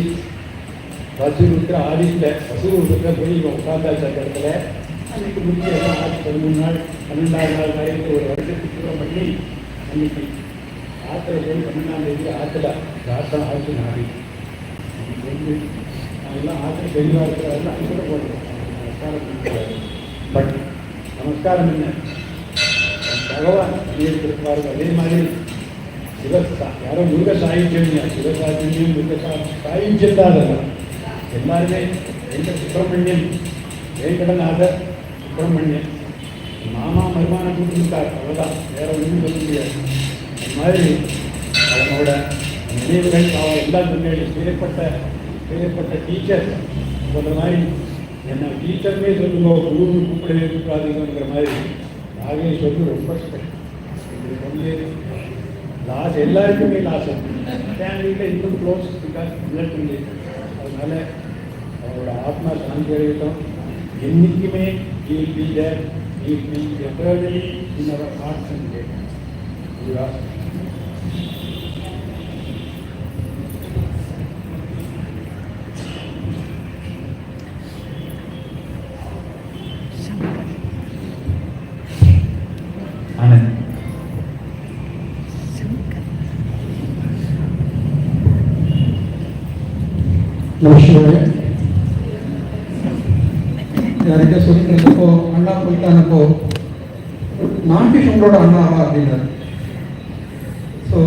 வசூலுக்கு ஆடியில் வசூலுக்கு போய் உட்காந்தாச்சு அந்த இடத்துல. அன்றைக்கி முடிச்சு எல்லாம் 13 நாள் 12ஆம் நாள் வரைக்கும் ஒரு வருஷத்துக்கு தூரம் பண்ணி அன்றைக்கி ஆற்றுல போய் 12ஆம் தேதி ஆற்றுல ராசம் ஆற்று நாடி வந்து அதெல்லாம் ஆற்று தெளிவாக இருக்கிறாரு. அது கூட போடுறோம் நமஸ்காரம். பட் நமஸ்காரம் என்ன பகவான் பண்ணியிருப்பார்கள். அதே மாதிரி யாரோ முருக சாயுஜ்யம், சிவசாயுஜ்யம் முருக சாயுஜ்யம் தான். அதெல்லாம் எல்லாருமே சுப்பிரமணியன் வேங்கடநாதர் சுப்பிரமணியன் மாமா மருமானம் கொடுத்துருக்கார். அவ்வளோதான், வேற ஒன்றும் சொல்ல முடியாது. அந்த மாதிரி அவனோட நினைவுகள் அவன் எல்லாம் பேர்பட்ட டீச்சர் சொல்கிற மாதிரி என்ன டீச்சருமே சொல்லுங்க, குருன்னு கூப்பிடவே கூப்பிடாதீங்கிற மாதிரி நாகேஸ்வருக்கு ரொம்ப ஸ்பெஷல். இது வந்து லாஸ் எல்லாருக்குமே லாஸ் ஃபேமிலியில் இன்னும் க்ளோஸ் பிகாஸ் பிளட் ரிலேஷன். அதனால அவரோட ஆத்மா சாந்தி அடையட்டும். என்றைக்குமே எத்தனை in our hearts and heads. We ask. Anand. நமஸ்காரம். யார்கிட்ட சொல்லிட்டு இருந்தப்போ அண்ணா போயிட்டானப்போ நாகேஷ் உங்களோட அண்ணாவா அப்படின்னாரு. ஸோ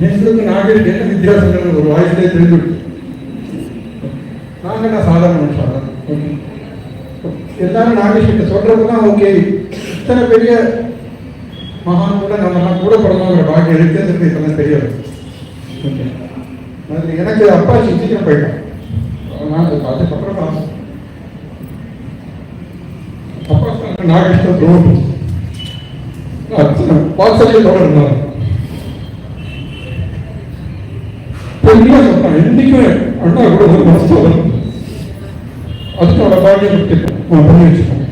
எங்களுக்கு நாகேஷ் என்ன வித்தியாசங்கள் ஒரு வாய்ஸ்லேயே தெரிஞ்சுட்டு நாங்கள் என்ன சாதாரண மனுஷன். ஓகே, எல்லாரும் நாகேஷ் கிட்ட சொல்றதுதான் ஓகே. இத்தனை பெரிய மகான் கூட நம்மலாம் கூட படமாங்கிற பாக்கியம் இருக்குங்கிறது இப்பதான் தெரியாது. ஓகே, அது எனக்கு அப்பா சீக்கிரம் போயிட்டான். அதுக்கப்புறம் அப்பா நாகேஷ் தோணும் வாட்ஸ்அப்ல தொடர்ந்தாங்க. சொல்றான் இன்னைக்கும் அண்ணா கூட ஒரு மனசு வரும். அதுக்கான பாக்கியம் பண்ணி வச்சுக்கோங்க.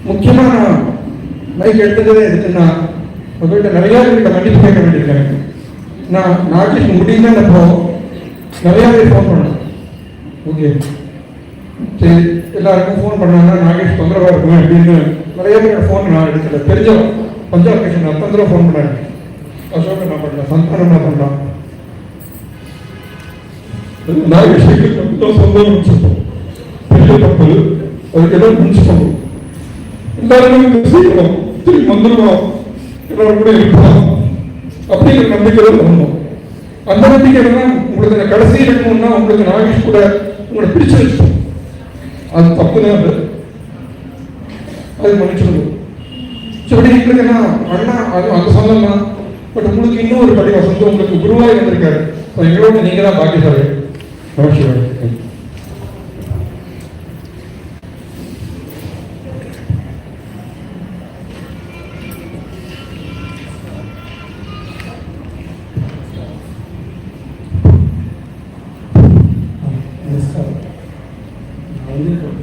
முக்கியமா நான் மைக் எடுத்ததே எதுக்குன்னா உங்கள்கிட்ட நிறைய பேர்கிட்ட மன்னிப்பு கேட்க வேண்டியிருக்காங்க. நான் நாகேஷ் முடியுமேனப்போ நிறைய பேர் ஃபோன் பண்ணேன். ஓகே, சரி எல்லாருக்கும் ஃபோன் பண்ணாங்கன்னா நாகேஷ் தொந்தரவாக இருக்கும் அப்படின்னு நிறைய பேர் ஃபோன் நான் எடுக்கல. தெரிஞ்ச பஞ்சாப் கிருஷ்ணன் அத்தனை தடவை ஃபோன் பண்ணாங்க. அசோக் என்ன பண்ணலாம், சந்தானம் என்ன பண்ணலாம், நாகேஷுக்கு சொந்தம் முடிச்சுப்போம். பெரிய தப்பு, அதுக்கு எல்லாம் முடிச்சுப்போம். எல்லாருமே செய்யணும், திரும்பி வந்துடுவோம், எல்லாரும் கூட இருப்போம் அப்படிங்கிற நம்பிக்கை தான் பண்ணணும். அந்த நம்பிக்கை தான் உங்களுக்கு கடைசி இருக்கணும்னா உங்களுக்கு நாகேஷ் கூட உங்களை பிடிச்சு வச்சுப்போம். அது தப்பு தான், அது மன்னிச்சிருந்தோம். இப்படி எங்களுக்கு என்ன அண்ணா அது அந்த சொந்தம் தான். பட் உங்களுக்கு இன்னும் ஒரு படி வசந்து உங்களுக்கு குருவாய் வந்திருக்காரு. எங்களோட நீங்க தான் பாக்கியசாலி. நமஸ்காரம்.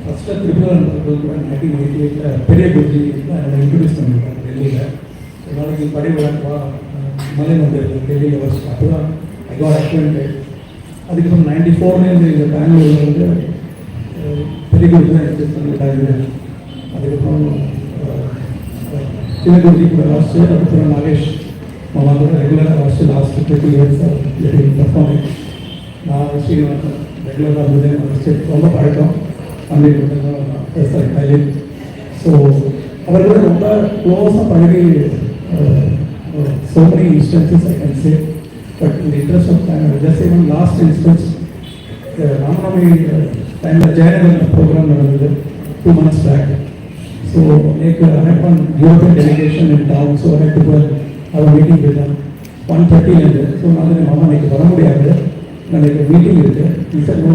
ஃபஸ்ட்டாக திருப்பூர் 1988 பெரிய குருஜி இன்ட்ரடியூஸ் பண்ணியிருக்காங்க டெல்லியில். நாளைக்கு படி விளக்குவா மலை வந்து டெல்லியில் ஃபஸ்ட் அப்போ தான் ஐ காட் அக்வென்டட். அதுக்கப்புறம் 94 இந்த பெங்களூரில் வந்து பெரிய குருஜி தான் இன்ட்ரடியூஸ் பண்ணியிருக்காங்க. அதுக்கப்புறம் சின்ன குருஜி கூட லாஸ்ட்டு, அதுக்கப்புறம் நாகேஷ் மாமா கூட ரெகுலராக லாஸ்ட்டு 20 years பர்ஃபார்மிங். நான் ஸ்ரீனிவாசன் ரெகுலராக இருந்தது ரொம்ப பழக்கம். ஸோ அவர்களோட ரொம்ப க்ளோஸாக பழகி so many instances I can say, but in the interest of time I will just say one last instance. ராமநாமி டைமில் ஜெயநகர் ப்ரோக்ராம் நடந்தது 2 months back. So I had one European delegation in town, so I had to go and have a meeting with them 1:30. So நான் மாமா இன்னைக்கு வர முடியாது, நாளைக்கு meeting இருக்குது. He said no,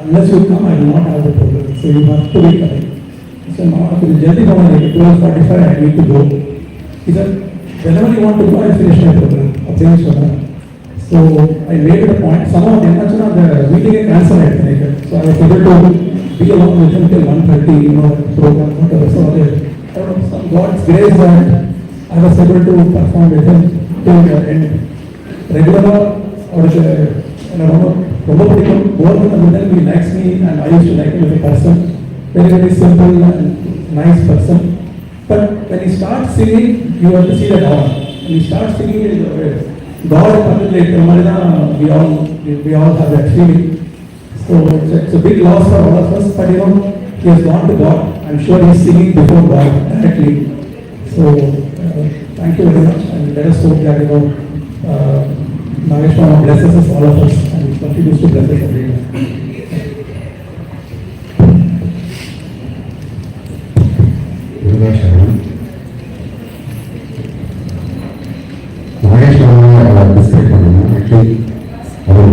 unless you come, I will not have the program. So you have to be coming. So now after the Jaldi Mama, like 12:45, I need to go. He said, whenever you want to go, I finish my program. So I made it a point. Somehow the meeting is cancelled. So I was able to be along with him till 1:30, program, whatever. So some God's grace that I was able to perform with him till the end. Regular or ரொம்ப பிடிக்கும். Board முதல் he likes me and I used to like him as a person. Very, very simple and nice person. But when he starts singing, you have to see that aura. When he starts singing, God contemplates. We all have that feeling. So it's a big loss for all of us. But he has gone to God. I'm sure he's singing before God directly. So thank you very much, and let us hope that Nagesh Mama blesses us, all of us, and continues to bless us every day. Nagesh Mama describe பண்ணணும். Actually அவர்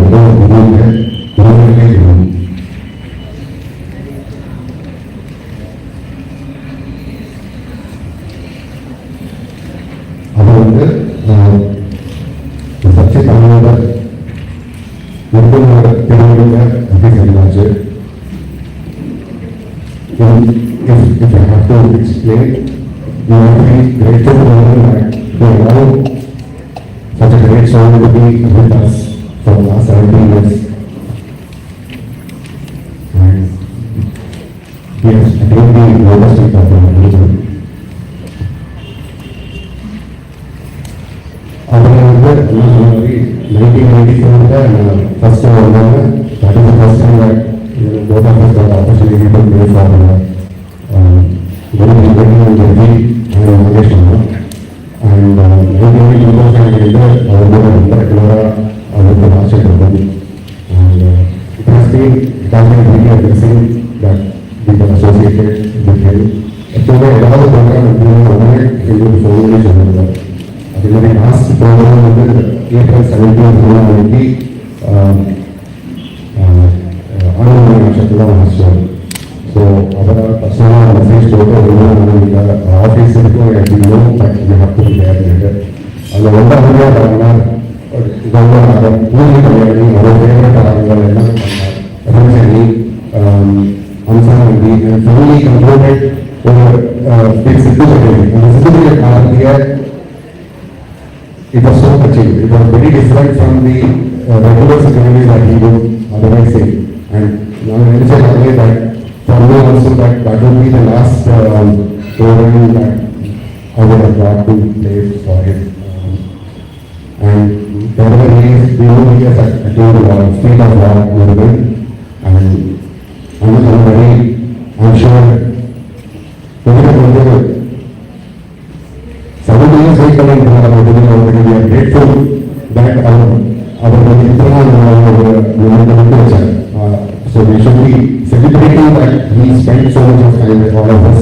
அவர் வந்து சர்ச்சை தமிழோட உருவமாக தெலுங்குல அதிகமாச்சு. If I have to explain, we are very grateful to him that he allowed such a great soul to be with us for the last 17 years. And he has attained the lowest state of the religion. அவர் வந்து நான் சொன்ன மாதிரி 1994 first வந்தாங்க. That is first time that both of us got opportunity to play for Guru Jyoti and Nagesh Mama. And 1994 அவர் கூட ரொம்ப ரெகுலராக அவருக்கு வாட்சிட்டு இருந்தோம். And it has been really a blessing that we were associated with him. எப்போதுமே ஏதாவது program எப்படின்னா உடனே எங்களுக்கு ஃபோன் பண்ணி சொல்லியிருந்தார். அதே மாதிரி லாஸ்ட் ப்ரோக்ராம் வந்து April 17 அன்னைக்கு ஆனந்த நட்சத்திரம் தான் ஆச்சு. ஸோ அவரை பர்சனலாக மெசேஜ் போட்டு நீங்கள் ஆஃபீஸ் இருக்கும் எப்படின்னோ but you have to be there. அதில் ரொம்ப அருமையாக பாருங்கள் கவர்னர் பூஜை கல்யாணி அவரோட ஃபேவரட் ஆரங்கள் எல்லாம் பண்ணார். Ranjani Hamsanandi and family concluded ஒரு சித்துப்பட்டி அந்த சித்துப்பட்டி காலத்திய it was so touching. It was very different from the regular ceremony that he would otherwise say. And now I say that for me also that would be the last program that I would have got to play for him. And wherever he is, we will be attained to state of law movement. And I'm sure we are grateful that our so we should be celebrating that he spent so much of time with all of us.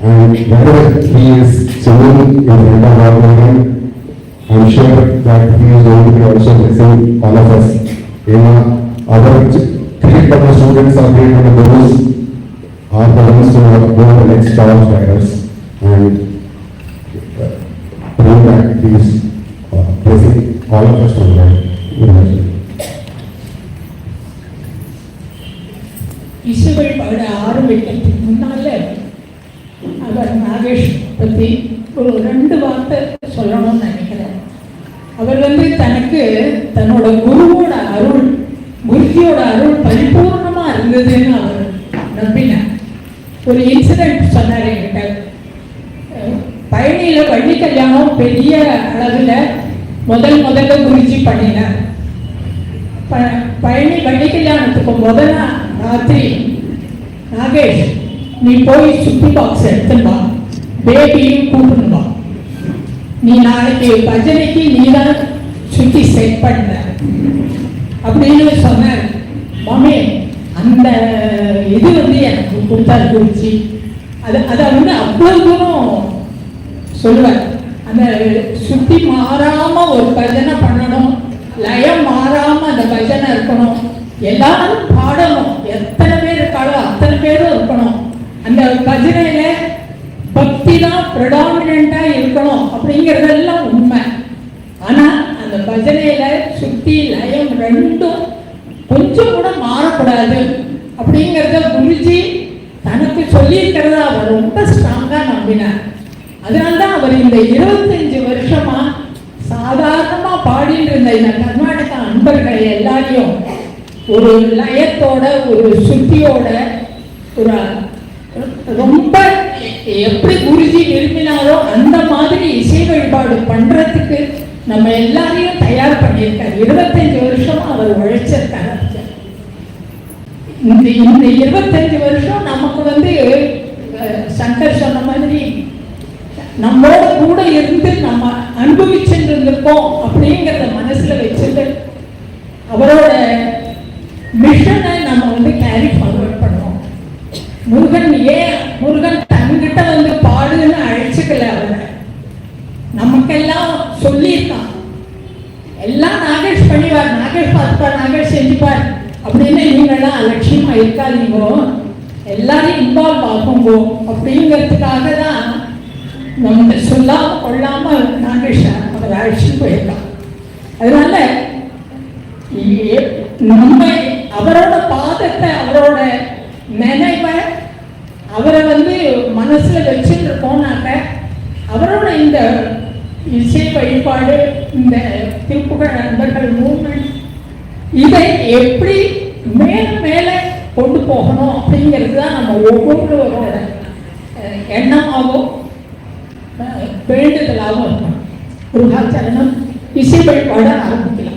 And whenever he is singing in front of our program, I'm sure that he is going to be also blessing all of us. Our great students are great gurus are the ones who are going to the next star of riders. And pray that he is blessing all of us from God. இசை வழிபாடு ஆரம்பிக்கிறதுக்கு முன்னால அவர் நாகேஷ் பற்றி ஒரு 2 வார்த்தை சொல்லணும்னு நினைக்கிறேன். அவர் தனக்கு தன்னோட குருவோட அருள் குருஜியோட அருள் பரிபூர்ணமாக இருந்ததுன்னு அவர் நம்பினார். ஒரு இன்சிடென்ட் சொன்னார் என்கிட்ட. பழனியில் வள்ளி கல்யாணம் பெரிய அளவில் முதல்ல குருஜி பண்ணினார். பழனி வள்ளி கல்யாணத்துக்கு முதல்ல ராத்திரி நாகேஷ் நீ போய் சுத்தி பாக்ஸ் எடுத்துப்பா, பேபியும் கூப்பிடுவா, நீ நாளைக்கு பஜனைக்கு நீ தான் சுத்தி செட் பண்ண அப்படின்னு சொன்னார். மாமே அந்த இது எனக்கு கொடுத்தாரு குருஜி. அதை அவ்வளவு தூரம் சொல்லுவார். அந்த சுத்தி மாறாம ஒரு பஜனை பண்ணணும், லயம் மாறாம அந்த பஜனை இருக்கணும், எல்லாரும் பாடணும், எத்தனை பேர் இருக்காளோ அத்தனை பேரும் இருக்கணும், அந்த பஜனையில பக்தி தான் ப்ரெடாமினண்டா இருக்கணும் அப்படிங்கிறதெல்லாம் உண்மை. ஆனா அந்த பஜனையில சுத்தி லயம் ரெண்டும் கொஞ்சம் கூட மாறக்கூடாது அப்படிங்கிறத குருஜி தனக்கு சொல்லியிருக்கிறத அவர் ரொம்ப ஸ்ட்ராங்கா நம்பினார். அதனால்தான் அவர் இந்த 25 வருஷமா சாதாரணமா பாடிட்டு இருந்த இந்த கர்நாடகா அன்பர்கள் எல்லாரையும் ஒரு லயத்தோட ஒரு சுத்தியோட ஒரு ரொம்ப எப்படி குருஜி விரும்பினாரோ அந்த மாதிரி இசை வழிபாடு பண்றதுக்கு நம்ம எல்லாரையும் தயார் பண்ணியிருக்காரு. 25 வருஷமா அவர் உழைச்சிருக்காரு. இந்த 25 வருஷம் நமக்கு சங்கர் சொன்ன மாதிரி நம்மோட கூட இருந்து நம்ம அனுபவிச்சுட்டு இருந்திருக்கோம் அப்படிங்கிறத மனசுல வச்சுட்டு அவரோட மிஷனை நம்ம கேரி ஃபார்வர்ட் பண்ணுவோம். முருகன் தன்கிட்ட பாடுன்னு அழைச்சிக்கல. அவரை நமக்கெல்லாம் சொல்லியிருக்கான், எல்லாம் நாகேஷ் பண்ணிவார், நாகேஷ் பார்த்துப்பார், நாகேஷ் செஞ்சுப்பார் அப்படின்னு நீங்கள்லாம் அலட்சியமா இருக்காதீங்கோ, எல்லாரையும் இன்வால்வ் ஆகுங்கோ அப்படிங்கிறதுக்காக தான் நம்ம சொல்லாம கொள்ளாம நாகேஷ் அவர் அழைச்சிட்டு போயிருக்கான். அதனால நம்ம அவரோட பாதத்தை அவரோட நினைவை அவரை மனசு மனசில் வச்சுட்டு இருக்கோம்னாக்க அவரோட இந்த இசை வழிபாடு, இந்த திருப்புகழ் நண்பர்கள் மூவ்மெண்ட், இதை எப்படி மேல மேல கொண்டு போகணும் அப்படிங்கிறது தான் நம்ம ஒவ்வொருவரோட எண்ணமாகவும் வேண்டுதலாகவும் இருக்கணும். முருகாச்சரணம் இசை வழிபாடு ஆரம்பிக்கலாம்.